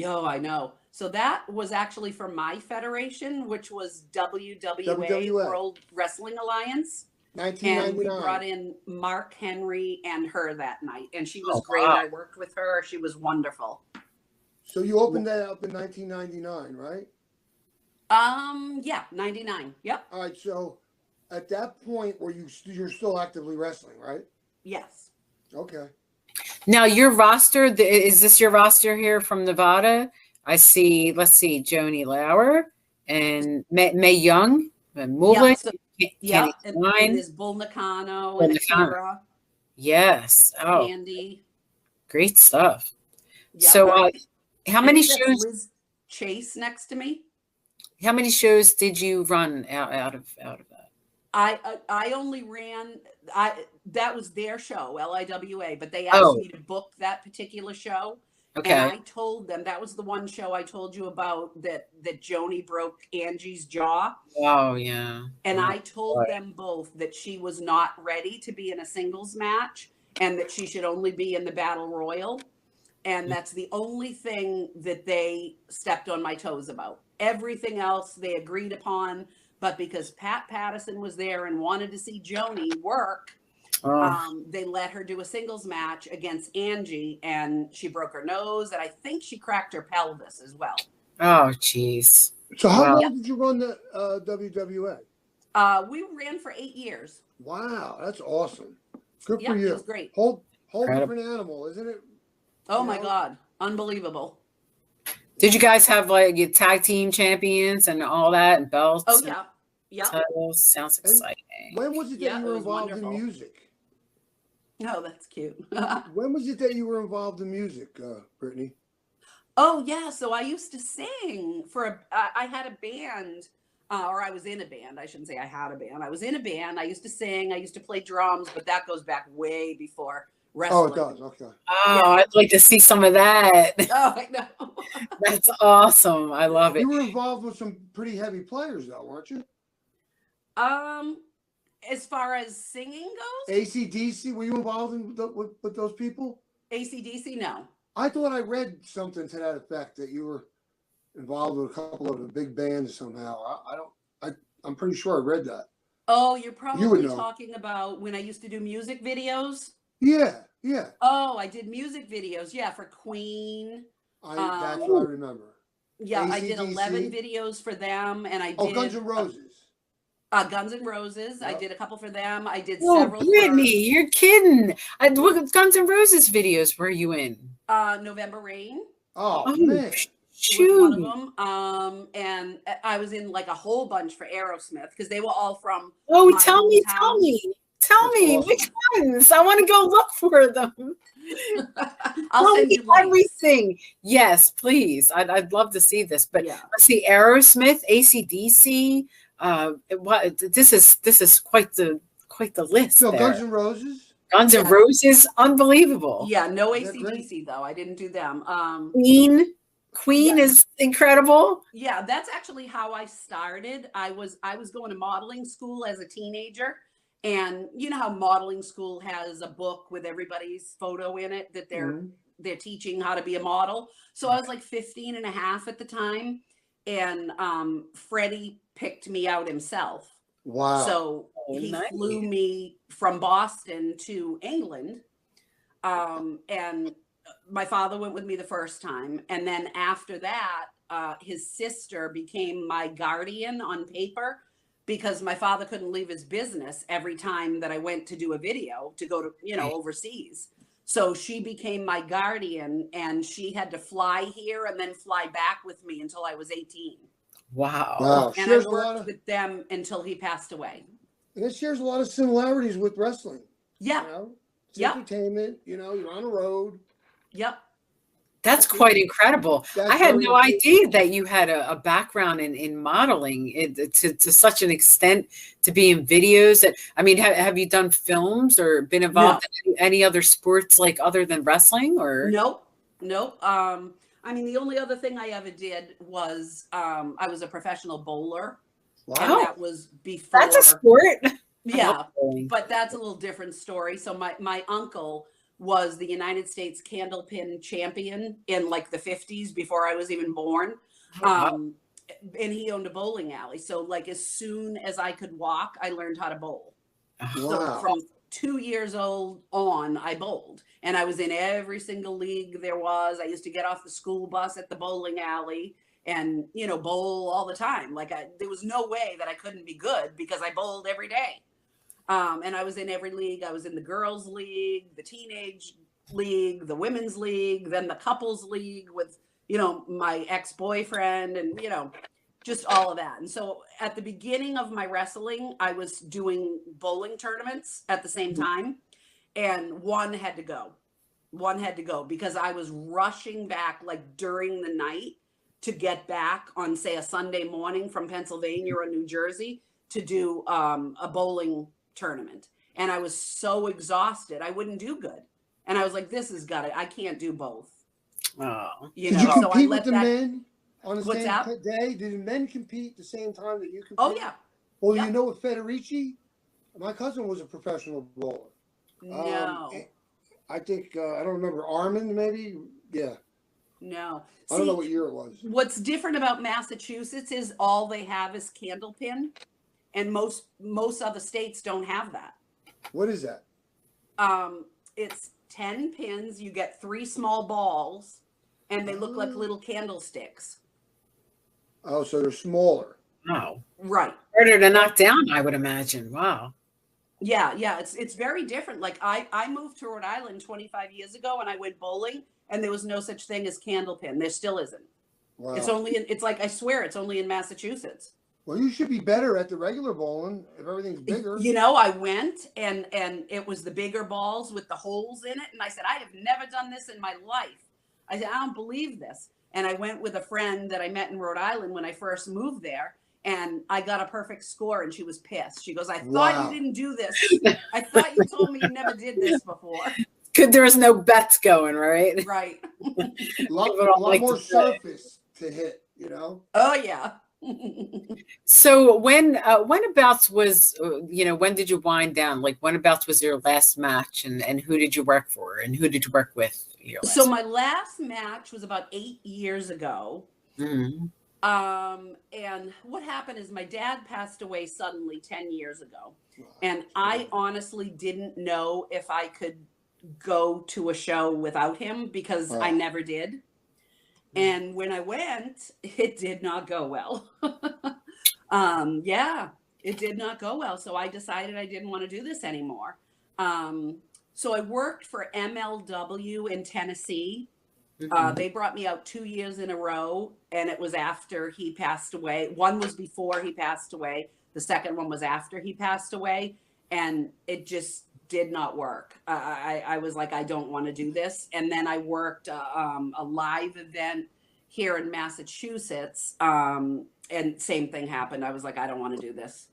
Oh, I know. So that was actually for my federation, which was WWA World Wrestling Alliance. 1999. And we brought in Mark Henry and her that night. And she was great. Wow. I worked with her. She was wonderful. So you opened that up in 1999, right? Yeah, 99. Yep. All right. So at that point, you're still actively wrestling, right? Yes. Okay. Now your roster, is this your roster here from Nevada? I see, let's see, Joni Lauer and Mae Young and Moulin. Yeah, and there's Bull Nakano and Akira. Yes. Oh, Andy. Great stuff. Yep. So how many shows? Liz Chase next to me. How many shows did you run out of that? I only ran, that was their show, LIWA, but they asked me to book that particular show. Okay. And I told them, that was the one show I told you about that Joni broke Angie's jaw. Oh, yeah. And I told them both that she was not ready to be in a singles match and that she should only be in the Battle Royal. And that's the only thing that they stepped on my toes about. Everything else they agreed upon. But because Pat Patterson was there and wanted to see Joni work, they let her do a singles match against Angie, and she broke her nose, and I think she cracked her pelvis as well. Oh, jeez. So how long did you run the WWA? We ran for 8 years. Wow, that's awesome. Good for you. It was great. Whole different animal, isn't it? Oh, my God. Unbelievable. Did you guys have like your tag team champions and all that and belts? Oh, yeah. Yeah. Titles? Sounds exciting. When was it that you were involved in music? Oh, that's cute. When was it that you were involved in music, Brittany? Oh, yeah. So I used to sing for I had a band, or I was in a band. I shouldn't say I had a band. I was in a band. I used to sing. I used to play drums, but that goes back way before wrestling. Oh, it does. Okay. Oh, I'd like to see some of that. Oh, I know. That's awesome. I love it. You were involved with some pretty heavy players, though, weren't you? As far as singing goes, AC/DC, were you involved with those people? AC/DC, no. I thought I read something to that effect that you were involved with a couple of the big bands somehow. I'm pretty sure I read that. Oh, you're probably talking about when I used to do music videos. Yeah. Oh, I did music videos. Yeah, for Queen. That's what I remember. Yeah, AC/DC. I did 11 videos for them, and I did. Guns N' Roses. Guns N' Roses. Yep. I did a couple for them. I did several. several. Brittany, you're kidding. What Guns N' Roses videos were you in? November Rain. Oh man. was one of them. And I was in like a whole bunch for Aerosmith because they were all from. Oh, my tell me awesome. which ones. I want to go look for them. I'll send you links. Everything. Yes, please. I'd love to see this. But Yeah. let's see, Aerosmith, AC/DC. This is quite the list. So there. Guns N' Roses. Guns N' Roses, unbelievable. Yeah, no Is that great? AC/DC though. I didn't do them. Queen Yeah. is incredible. Yeah, that's actually how I started. I was going to modeling school as a teenager. And you know how modeling school has a book with everybody's photo in it that they're teaching how to be a model. So I was like 15 and a half at the time. And Freddie picked me out himself. Wow. So he flew me from Boston to England. And my father went with me the first time. And then after that, his sister became my guardian on paper because my father couldn't leave his business every time that I went to do a video to go to, overseas. So she became my guardian and she had to fly here and then fly back with me until I was 18. Wow. And I worked with them until he passed away. And it shares a lot of similarities with wrestling. Yeah. You know? It's Yep. entertainment, you're on the road. Yep. That's quite incredible. That's I had very no important. idea that you had a background in modeling to such an extent to be in videos. I mean, have you done films or been involved in any other sports like other than wrestling or? Nope. I mean, the only other thing I ever did was I was a professional bowler. Wow. And that was before. That's a sport. Yeah, but that's a little different story. So my uncle was the United States candlepin champion in like the 50s before I was even born. And he owned a bowling alley. So like as soon as I could walk, I learned how to bowl. So Wow. from 2 years old on, I bowled. And I was in every single league there was. I used to get off the school bus at the bowling alley and, bowl all the time. Like there was no way that I couldn't be good because I bowled every day. And I was in every league. I was in the girls' league, the teenage league, the women's league, then the couples league with, my ex-boyfriend and, just all of that. And so at the beginning of my wrestling, I was doing bowling tournaments at the same time. And one had to go because I was rushing back like during the night to get back on, say, a Sunday morning from Pennsylvania or New Jersey to do a bowling tournament. And I was so exhausted, I wouldn't do good. And I was like, I can't do both. Oh. Did you compete so I with let the that. men on the What's same that? day? Did the men compete the same time that you competed? Oh, yeah. Well, Yeah. with Federici, my cousin was a professional bowler. No. I think, I don't remember, Armand maybe? Yeah. No. I don't know what year it was. What's different about Massachusetts is all they have is candlepin. And most other states don't have that. What is that? It's 10 pins. You get 3 small balls, and they look like little candlesticks. Oh, so they're smaller. Wow. Right. Harder to knock down, I would imagine. Wow. Yeah. It's very different. Like I moved to Rhode Island 25 years ago, and I went bowling, and there was no such thing as candlepin. There still isn't. Wow. It's like, I swear, it's only in Massachusetts. Well, you should be better at the regular bowling if everything's bigger. I went and it was the bigger balls with the holes in it. And I said, I have never done this in my life. I said, I don't believe this. And I went with a friend that I met in Rhode Island when I first moved there. And I got a perfect score and she was pissed. She goes, I thought you didn't do this. I thought you told me you never did this before. Good, there was no bets going, right? Right. A lot more surface to hit, Oh, yeah. So whenabouts was, when did you wind down? Like whenabouts was your last match and who did you work for and who did you work with? So my last match was about 8 years ago. Mm-hmm. And what happened is my dad passed away suddenly 10 years ago. And I honestly didn't know if I could go to a show without him because I never did. And when I went, it did not go well. It did not go well. So I decided I didn't want to do this anymore. So I worked for MLW in Tennessee They brought me out 2 years in a row, and it was after he passed away. One was before he passed away. The second one was after he passed away, and it just did not work. I was like, I don't want to do this. And then I worked a live event here in Massachusetts, and same thing happened. I was like, I don't want to do this.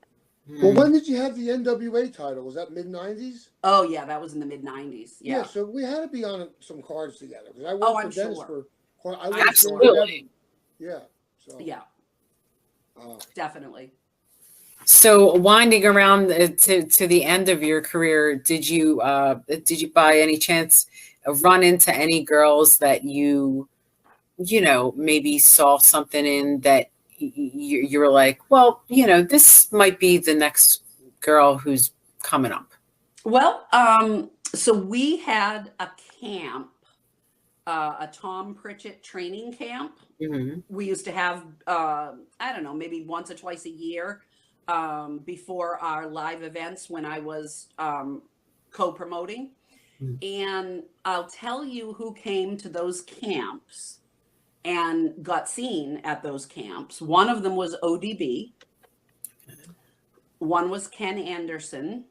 Well, when did you have the NWA title? Was that mid-90s? Oh, yeah, that was in the mid-90s. Yeah. So we had to be on some cards together. Because I Oh, worked I'm for Dennis sure. Absolutely. Yeah. So, Yeah, definitely. So winding around to the end of your career, did you by any chance run into any girls that you maybe saw something in that you were like, well, this might be the next girl who's coming up? Well, so we had a camp, a Tom Pritchett training camp. Mm-hmm. We used to have, I don't know, maybe once or twice a year before our live events when I was co-promoting. And I'll tell you who came to those camps and got seen at those camps. One of them was ODB. One was Ken Anderson.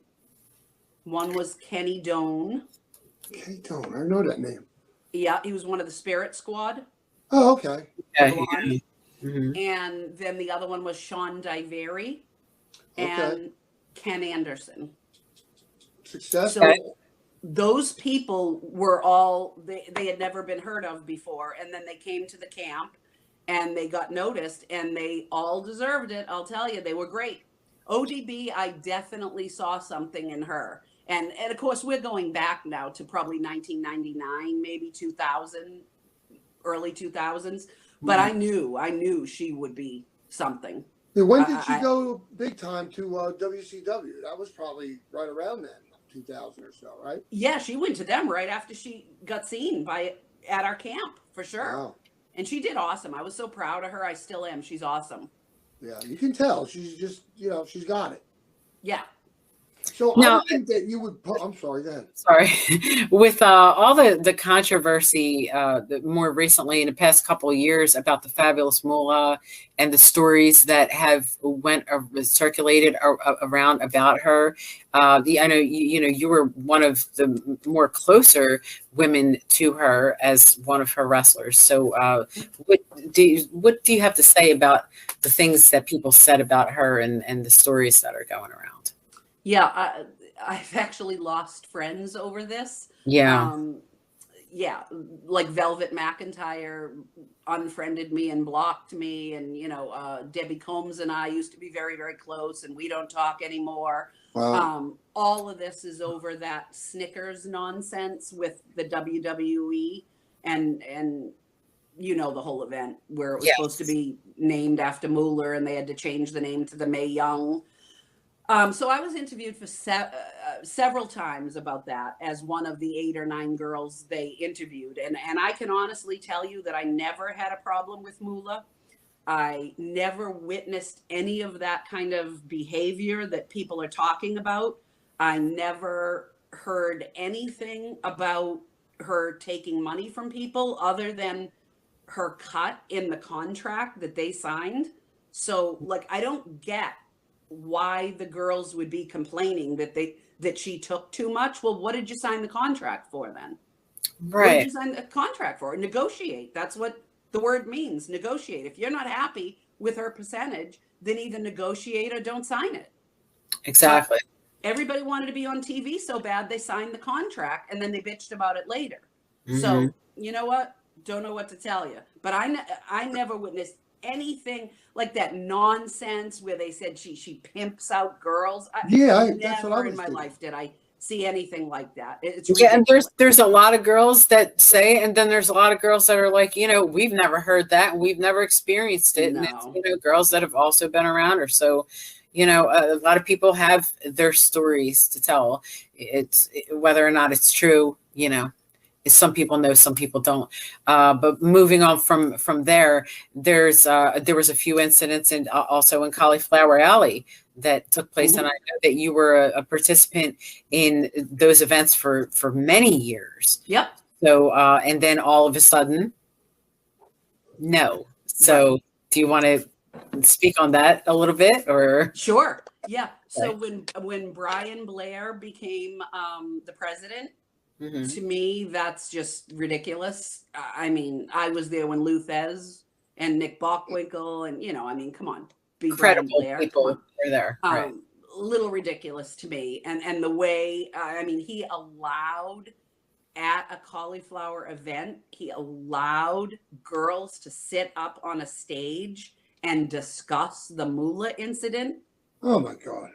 One was Kenny Doan. Kenny Doan, I know that name. Yeah, he was one of the Spirit Squad. Oh, okay. Mm-hmm. And then the other one was Sean Diveri and Ken Anderson. Success. So those people were all, they had never been heard of before. And then they came to the camp and they got noticed and they all deserved it. I'll tell you, they were great. ODB, I definitely saw something in her. And of course, we're going back now to probably 1999, maybe 2000, early 2000s. But I knew she would be something. Yeah, when did she go big time to WCW? That was probably right around then, 2000 or so, right? Yeah, she went to them right after she got seen at our camp, for sure. Wow. And she did awesome. I was so proud of her. I still am. She's awesome. Yeah, you can tell. She's just, she's got it. Yeah. So I would think that you would. I'm sorry. Go ahead. Sorry, with all the controversy more recently in the past couple of years about the Fabulous Moolah and the stories that have circulated around about her. I know you were one of the more closer women to her as one of her wrestlers. So what do you have to say about the things that people said about her and the stories that are going around? Yeah, I've actually lost friends over this. Yeah. Yeah, like Velvet McIntyre unfriended me and blocked me. And, Debbie Combs and I used to be very, very close and we don't talk anymore. Wow. All of this is over that Snickers nonsense with the WWE and the whole event where it was supposed to be named after Moolah and they had to change the name to the Mae Young. So I was interviewed for several times about that as one of the 8 or 9 girls they interviewed. And I can honestly tell you that I never had a problem with Moolah. I never witnessed any of that kind of behavior that people are talking about. I never heard anything about her taking money from people other than her cut in the contract that they signed. So, I don't get why the girls would be complaining that she took too much. Well, what did you sign the contract for then? Right. What did you sign the contract for? Negotiate. That's what the word means. Negotiate. If you're not happy with her percentage, then either negotiate or don't sign it. Exactly. But everybody wanted to be on TV so bad they signed the contract and then they bitched about it later. Mm-hmm. So you know what? Don't know what to tell you. But I never witnessed anything like that nonsense where they said she pimps out girls. That's what I never was in my thinking. life did I see anything like that. It's and there's a lot of girls that say, and then there's a lot of girls that are like, we've never heard that and we've never experienced it. No. And it's, girls that have also been around her. So, a lot of people have their stories to tell. It's whether or not it's true, some people know, some people don't. But moving on from there, there was a few incidents and also in Cauliflower Alley that took place. Mm-hmm. And I know that you were a participant in those events for many years. Yep. So, and then all of a sudden, no. So, do you want to speak on that a little bit, or? Sure. Yeah. So when Brian Blair became the president, to me, that's just ridiculous. I mean, I was there when Lou Thez and Nick Bockwinkel, and I mean, come on, be Incredible Brian Blair. people were there. Right. Little ridiculous to me, and the way I mean, he allowed at a cauliflower event, he allowed girls to sit up on a stage and discuss the Moolah incident. Oh my God.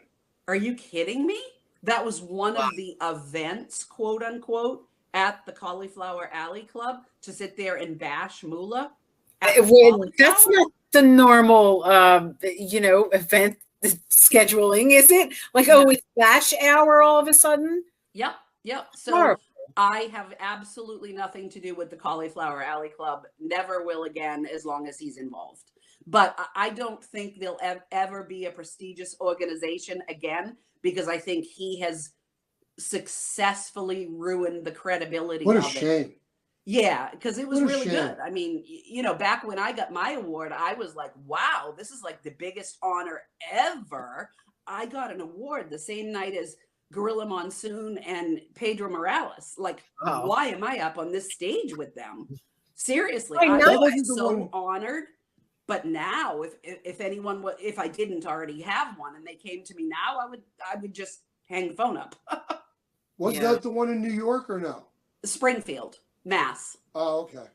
Are you kidding me? That was one of the events, quote unquote, at the Cauliflower Alley Club, to sit there and bash Moolah. That's not the normal, event scheduling, is it? Like, it's bash hour all of a sudden? Yep. So Horrible. I have absolutely nothing to do with the Cauliflower Alley Club. Never will again, as long as he's involved. But I don't think there'll ever be a prestigious organization again, because I think he has successfully ruined the credibility of it. What a shame. Yeah, because it was What a really shame. good. I mean, back when I got my award, I was like, wow, this is like the biggest honor ever. I got an award the same night as Gorilla Monsoon and Pedro Morales. Like, why am I up on this stage with them? Seriously, I was so honored. But now, if anyone if I didn't already have one and they came to me now, I would just hang the phone up. Was that the one in New York or no? Springfield, Mass. Oh, okay.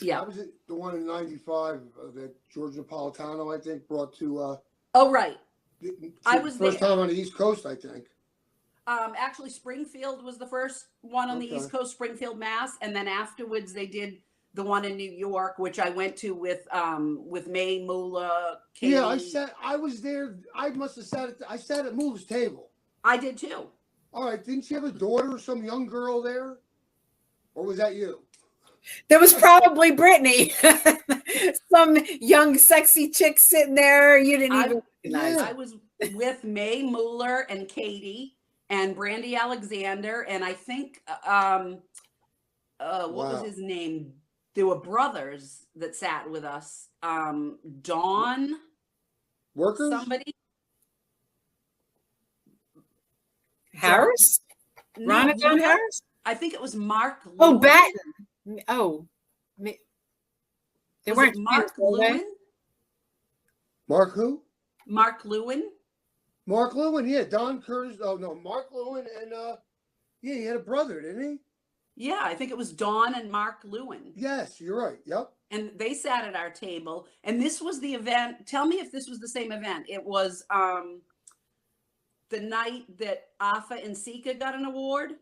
Yeah. That was the one in '95 that George Napolitano, I think, brought to. Oh, right. I was first there. time on the East Coast, I think. Actually, Springfield was the first one on the East Coast, Springfield, Mass, and then afterwards they did the one in New York, which I went to with May, Moolah, Katie. Yeah, I was there. I must have I sat at Moolah's table. I did too. All right, didn't she have a daughter or some young girl there? Or was that you? There was probably Brittany. Some young, sexy chick sitting there. You didn't even recognize. I was with May Mueller and Katie and Brandy Alexander. And I think, what was his name? There were brothers that sat with us. Dawn. Workers? Somebody. Harris? No, John Harris? I think it was Mark Lewin. Oh, Batten. Oh. They weren't Mark Lewin? Mark who? Mark Lewin. Mark Lewin, yeah. Don Curtis. Oh, no. Mark Lewin and, he had a brother, didn't he? Yeah, I think it was Dawn and Mark Lewin. Yes, you're right. Yep. And they sat at our table. And this was the event. Tell me if this was the same event. It was the night that Afa and Sika got an award.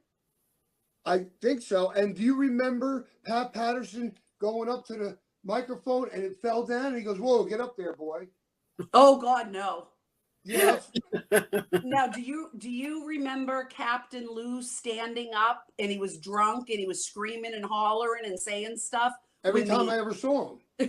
I think so. And do you remember Pat Patterson going up to the microphone and it fell down? And he goes, "Whoa, get up there, boy." Oh, God, no. Yeah. Now, do you remember Captain Lou standing up and he was drunk and he was screaming and hollering and saying stuff? Every time I ever saw him.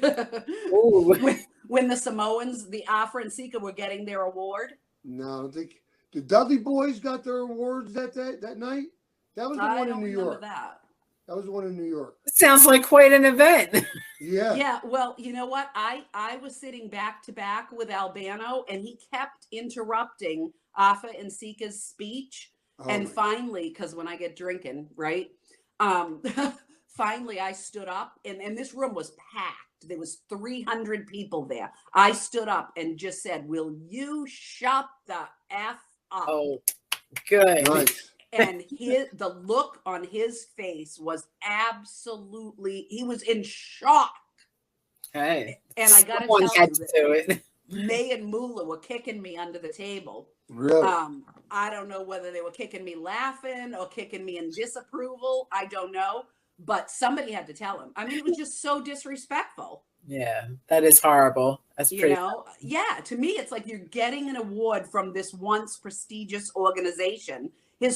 when the Samoans, the Afra and Sika, were getting their award? No, I don't think the Dudley boys got their awards that night. That was the one in New York. That was the one in New York. It sounds like quite an event. Yeah. Yeah. Well, you know what? I was sitting back to back with Albano, and he kept interrupting Afa and Sika's speech. And finally, because when I get drinking, right? Finally, I stood up, and this room was packed. There was 300 people there. I stood up and just said, "Will you shut the F up?" Oh, good. Nice. And the look on his face was absolutely, he was in shock. Hey. And I got to tell you that May and Moolah were kicking me under the table. Really? I don't know whether they were kicking me laughing or kicking me in disapproval. I don't know. But somebody had to tell him. I mean, it was just so disrespectful. Yeah, that is horrible. That's pretty. Yeah. To me, it's like you're getting an award from this once prestigious organization. Their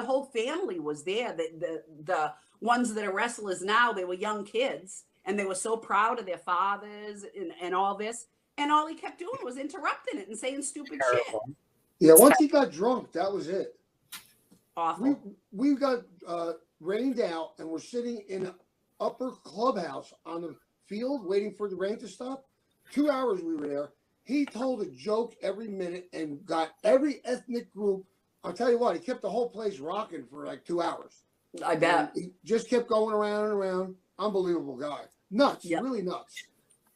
whole family was there. The ones that are wrestlers now, they were young kids, and they were so proud of their fathers and all this. And all he kept doing was interrupting it and saying stupid shit. Yeah, once he got drunk, that was it. Awful. We got rained out and we're sitting in an upper clubhouse on the field waiting for the rain to stop. 2 hours we were there. He told a joke every minute and got every ethnic group. I'll tell you what, he kept the whole place rocking for like 2 hours. I bet. And he just kept going around and around. Unbelievable guy. Nuts, really nuts.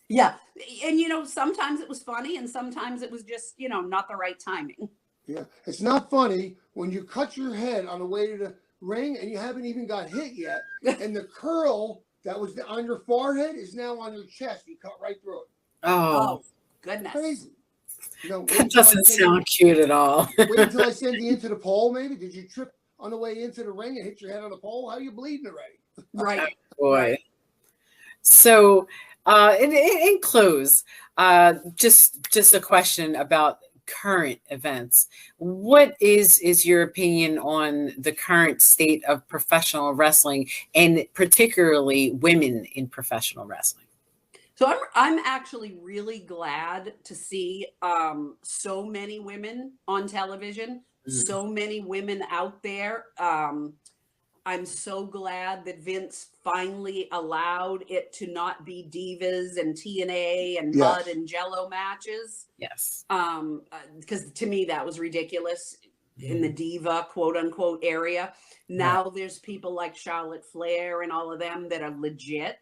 Yeah. And, you know, sometimes it was funny and sometimes it was just, you know, not the right timing. Yeah. It's not funny when you cut your head on the way to the ring and you haven't even got hit yet. And the curl that was on your forehead is now on your chest. You cut right through it. Oh, goodness. Crazy. You know, that doesn't sound cute at all. Wait until I send you into the pole, maybe. Did you trip on the way into the ring and hit your head on the pole? How are you bleeding already? Right. Boy. So, in close, just a question about current events. What is your opinion on the current state of professional wrestling, and particularly women in professional wrestling? So I'm actually really glad to see so many women on television, so many women out there. I'm so glad that Vince finally allowed it to not be divas and TNA and mud and jello matches. Yes. Because to me, that was ridiculous in the diva, quote unquote, area. Now there's people like Charlotte Flair and all of them that are legit.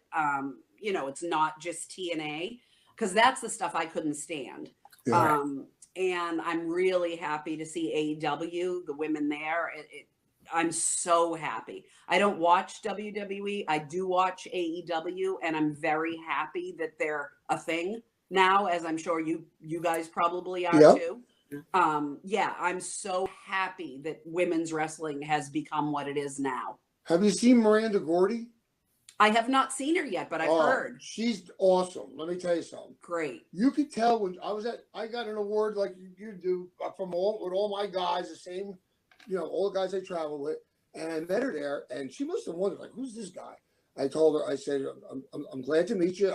You know, it's not just TNA, because that's the stuff I couldn't stand. And I'm really happy to see AEW, the women there. I'm so happy. I don't watch WWE. I do watch AEW, and I'm very happy that they're a thing now, as I'm sure you guys probably are too. I'm so happy that women's wrestling has become what it is now. Have you seen Miranda Gordy? I have not seen her yet, but I've heard. She's awesome. Let me tell you something. Great. You could tell when I got an award like you do with all my guys, the same, you know, all the guys I travel with. And I met her there, and she must have wondered, like, who's this guy? I told her, I said, I'm glad to meet you.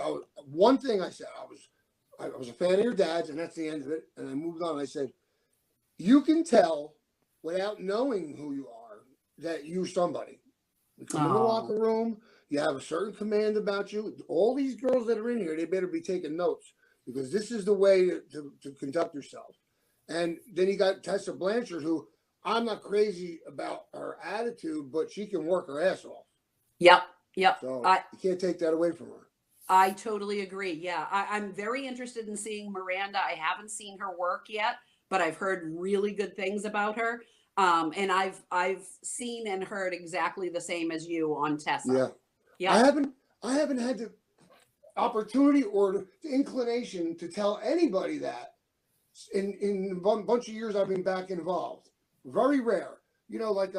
One thing I said, I was a fan of your dad's, and that's the end of it. And I moved on. I said, you can tell without knowing who you are that you're somebody. You come in the locker room, you have a certain command about you. All these girls that are in here, they better be taking notes, because this is the way to conduct yourself. And then you got Tessa Blanchard, who I'm not crazy about her attitude, but she can work her ass off. Yep. So you can't take that away from her. I totally agree. Yeah, I'm very interested in seeing Miranda. I haven't seen her work yet, but I've heard really good things about her. And I've seen and heard exactly the same as you on Tessa. Yeah. I haven't had the opportunity or the inclination to tell anybody that in a bunch of years I've been back involved. Very rare. You know, like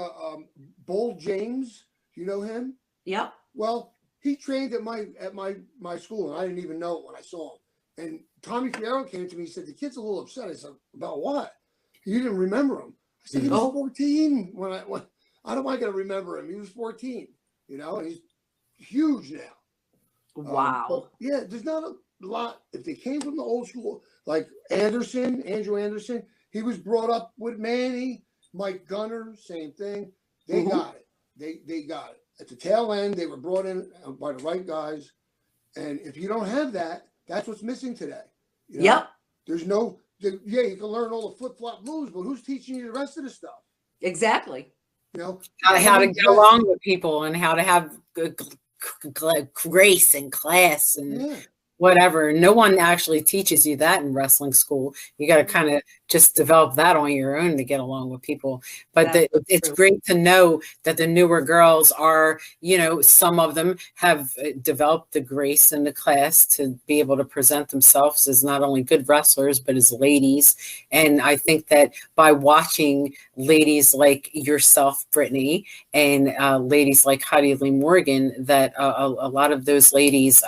Bull James, you know him? Yep. Well, he trained at my school, and I didn't even know it when I saw him. And Tommy Fierro came to me and said, the kid's a little upset. I said, about what? You didn't remember him. I said, he was 14 when how am I going to remember him? He was 14, you know, and he's huge now. Wow. There's not a lot. If they came from the old school, like Andrew Anderson, he was brought up with Manny, Mike Gunner, same thing. They got it. They got it. At the tail end, they were brought in by the right guys. And if you don't have that, that's what's missing today. You know? Yep. There's no, you can learn all the flip-flop moves, but who's teaching you the rest of the stuff? Exactly. You know, how to get along with people and how to have grace and class and whatever. No one actually teaches you that in wrestling school. You got to kind of just develop that on your own to get along with people. But it's great to know that the newer girls are, you know, some of them have developed the grace and the class to be able to present themselves as not only good wrestlers, but as ladies. And I think that by watching ladies like yourself, Brittany, and ladies like Heidi Lee Morgan, that a lot of those ladies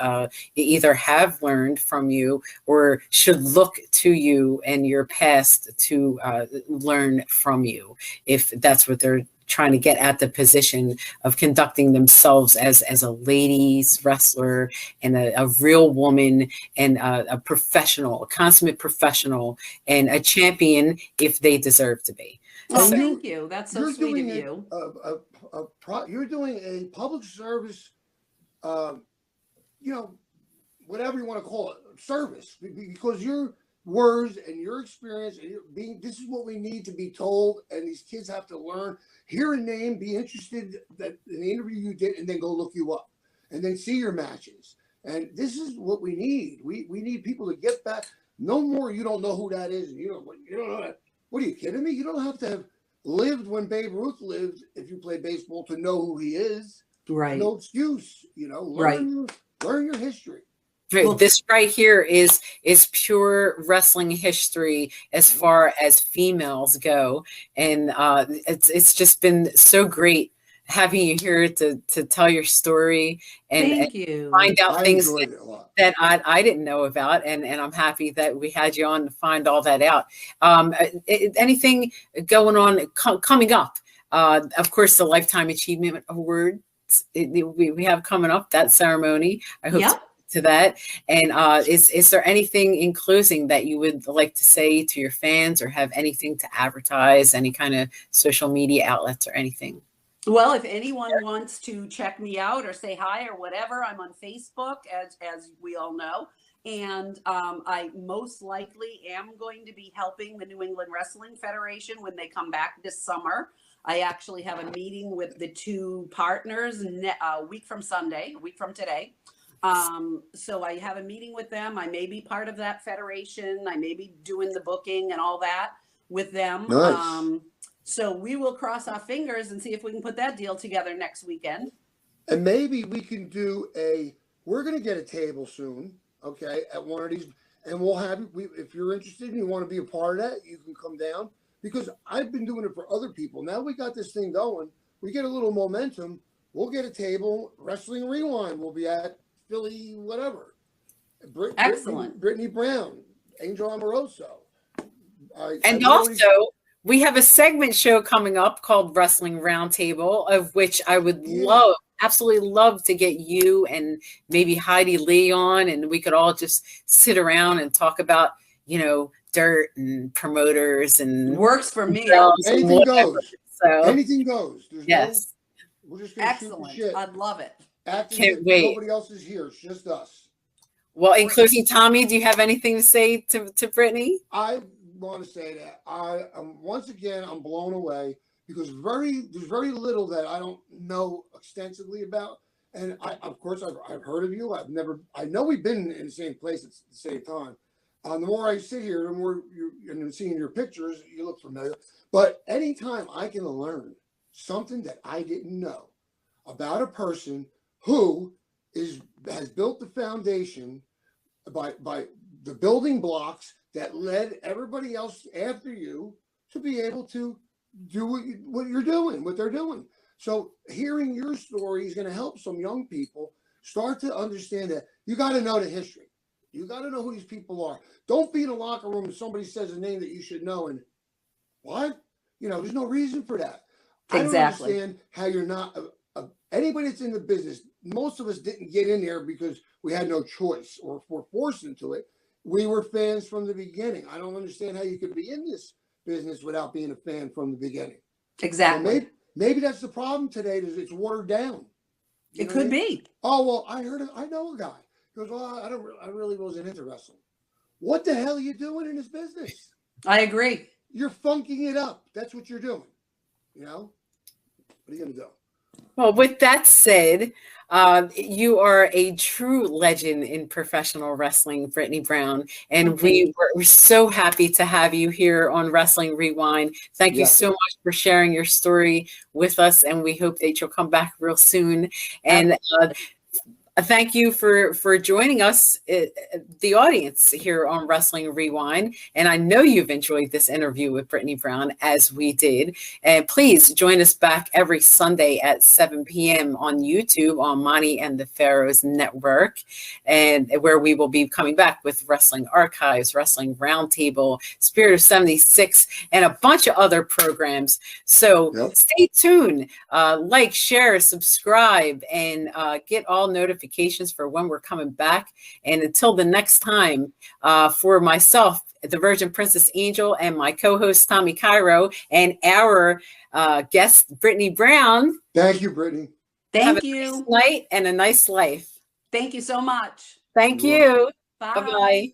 either have learned from you or should look to you and your past to learn from you, if that's what they're trying to get at, the position of conducting themselves as a ladies wrestler and a real woman and a professional, a consummate professional, and a champion if they deserve to be. Well, And thank you. That's so sweet of you. You're doing a public service, you know, whatever you want to call it, service, because your words and your experience and this is what we need to be told, and these kids have to learn, hear a name, be interested that in the interview you did, and then go look you up and then see your matches. And this is what we need. We need people to get back. No more, you don't know who that is, and you don't know that. What are you kidding me? You don't have to have lived when Babe Ruth lived if you play baseball to know who he is. Right. No excuse, learn your history. This right here is pure wrestling history as far as females go, and it's just been so great having you here to tell your story and find out things that I didn't know about, and I'm happy that we had you on to find all that out. Anything going on coming up? Of course, the Lifetime Achievement Award we have coming up, that ceremony. I hope to that. And is there anything in closing that you would like to say to your fans, or have anything to advertise, any kind of social media outlets or anything? Well, if anyone wants to check me out or say hi or whatever, I'm on Facebook, as we all know. And I most likely am going to be helping the New England Wrestling Federation when they come back this summer. I actually have a meeting with the two partners a week from today. So I have a meeting with them. I may be part of that federation. I may be doing the booking and all that with them. Nice. So we will cross our fingers and see if we can put that deal together next weekend. And maybe we can do we're going to get a table soon, okay, at one of these. And we'll have, if you're interested and you want to be a part of that, you can come down. Because I've been doing it for other people. Now we got this thing going. We get a little momentum. We'll get a table. Wrestling Rewind will be at Philly, whatever. Excellent. Brittany Brown, Angel Amoroso. We have a segment show coming up called Wrestling Roundtable, of which I would absolutely love to get you and maybe Heidi Lee on, and we could all just sit around and talk about, dirt and promoters and works for me. Anything goes. So anything goes. Yes. We're just gonna excellent. Shoot the shit. I'd love it. Can't wait. Nobody else is here. It's just us. Well, in closing, Tommy, do you have anything to say to Brittany? I want to say that once again, I'm blown away because there's very little that I don't know extensively about. And of course, I've heard of you. I know we've been in the same place at the same time. The more I sit here, the more and seeing your pictures, you look familiar. But anytime I can learn something that I didn't know about a person who has built the foundation by the building blocks that led everybody else after you to be able to do what they're doing. So hearing your story is going to help some young people start to understand that you got to know the history. You got to know who these people are. Don't be in a locker room and somebody says a name that you should know. And what? There's no reason for that. Exactly. I don't understand how you're not anybody that's in the business. Most of us didn't get in there because we had no choice or were forced into it. We were fans from the beginning. I don't understand how you could be in this business without being a fan from the beginning. Exactly. So maybe that's the problem today. Is it's watered down. It could be. Oh well, I know a guy. He goes, well, I really wasn't into wrestling. What the hell are you doing in this business? I agree. You're funking it up. That's what you're doing. What are you gonna do? Well, with that said, you are a true legend in professional wrestling, Brittany Brown, and we're so happy to have you here on Wrestling Rewind. Thank you so much for sharing your story with us, and we hope that you'll come back real soon. And thank you for joining us, the audience here on Wrestling Rewind. And I know you've enjoyed this interview with Brittany Brown, as we did. And please join us back every Sunday at 7 p.m. on YouTube on Monty and the Pharaohs Network, and where we will be coming back with Wrestling Archives, Wrestling Roundtable, Spirit of 76, and a bunch of other programs. So stay tuned, like, share, subscribe, and get all notifications for when we're coming back. And until the next time, for myself, the Virgin Princess Angel, and my co-host Tommy Cairo, and our guest Brittany Brown. Thank you, Brittany. Thank Have a you. nice night and a nice life. Thank you so much. Thank you. Bye. Bye-bye.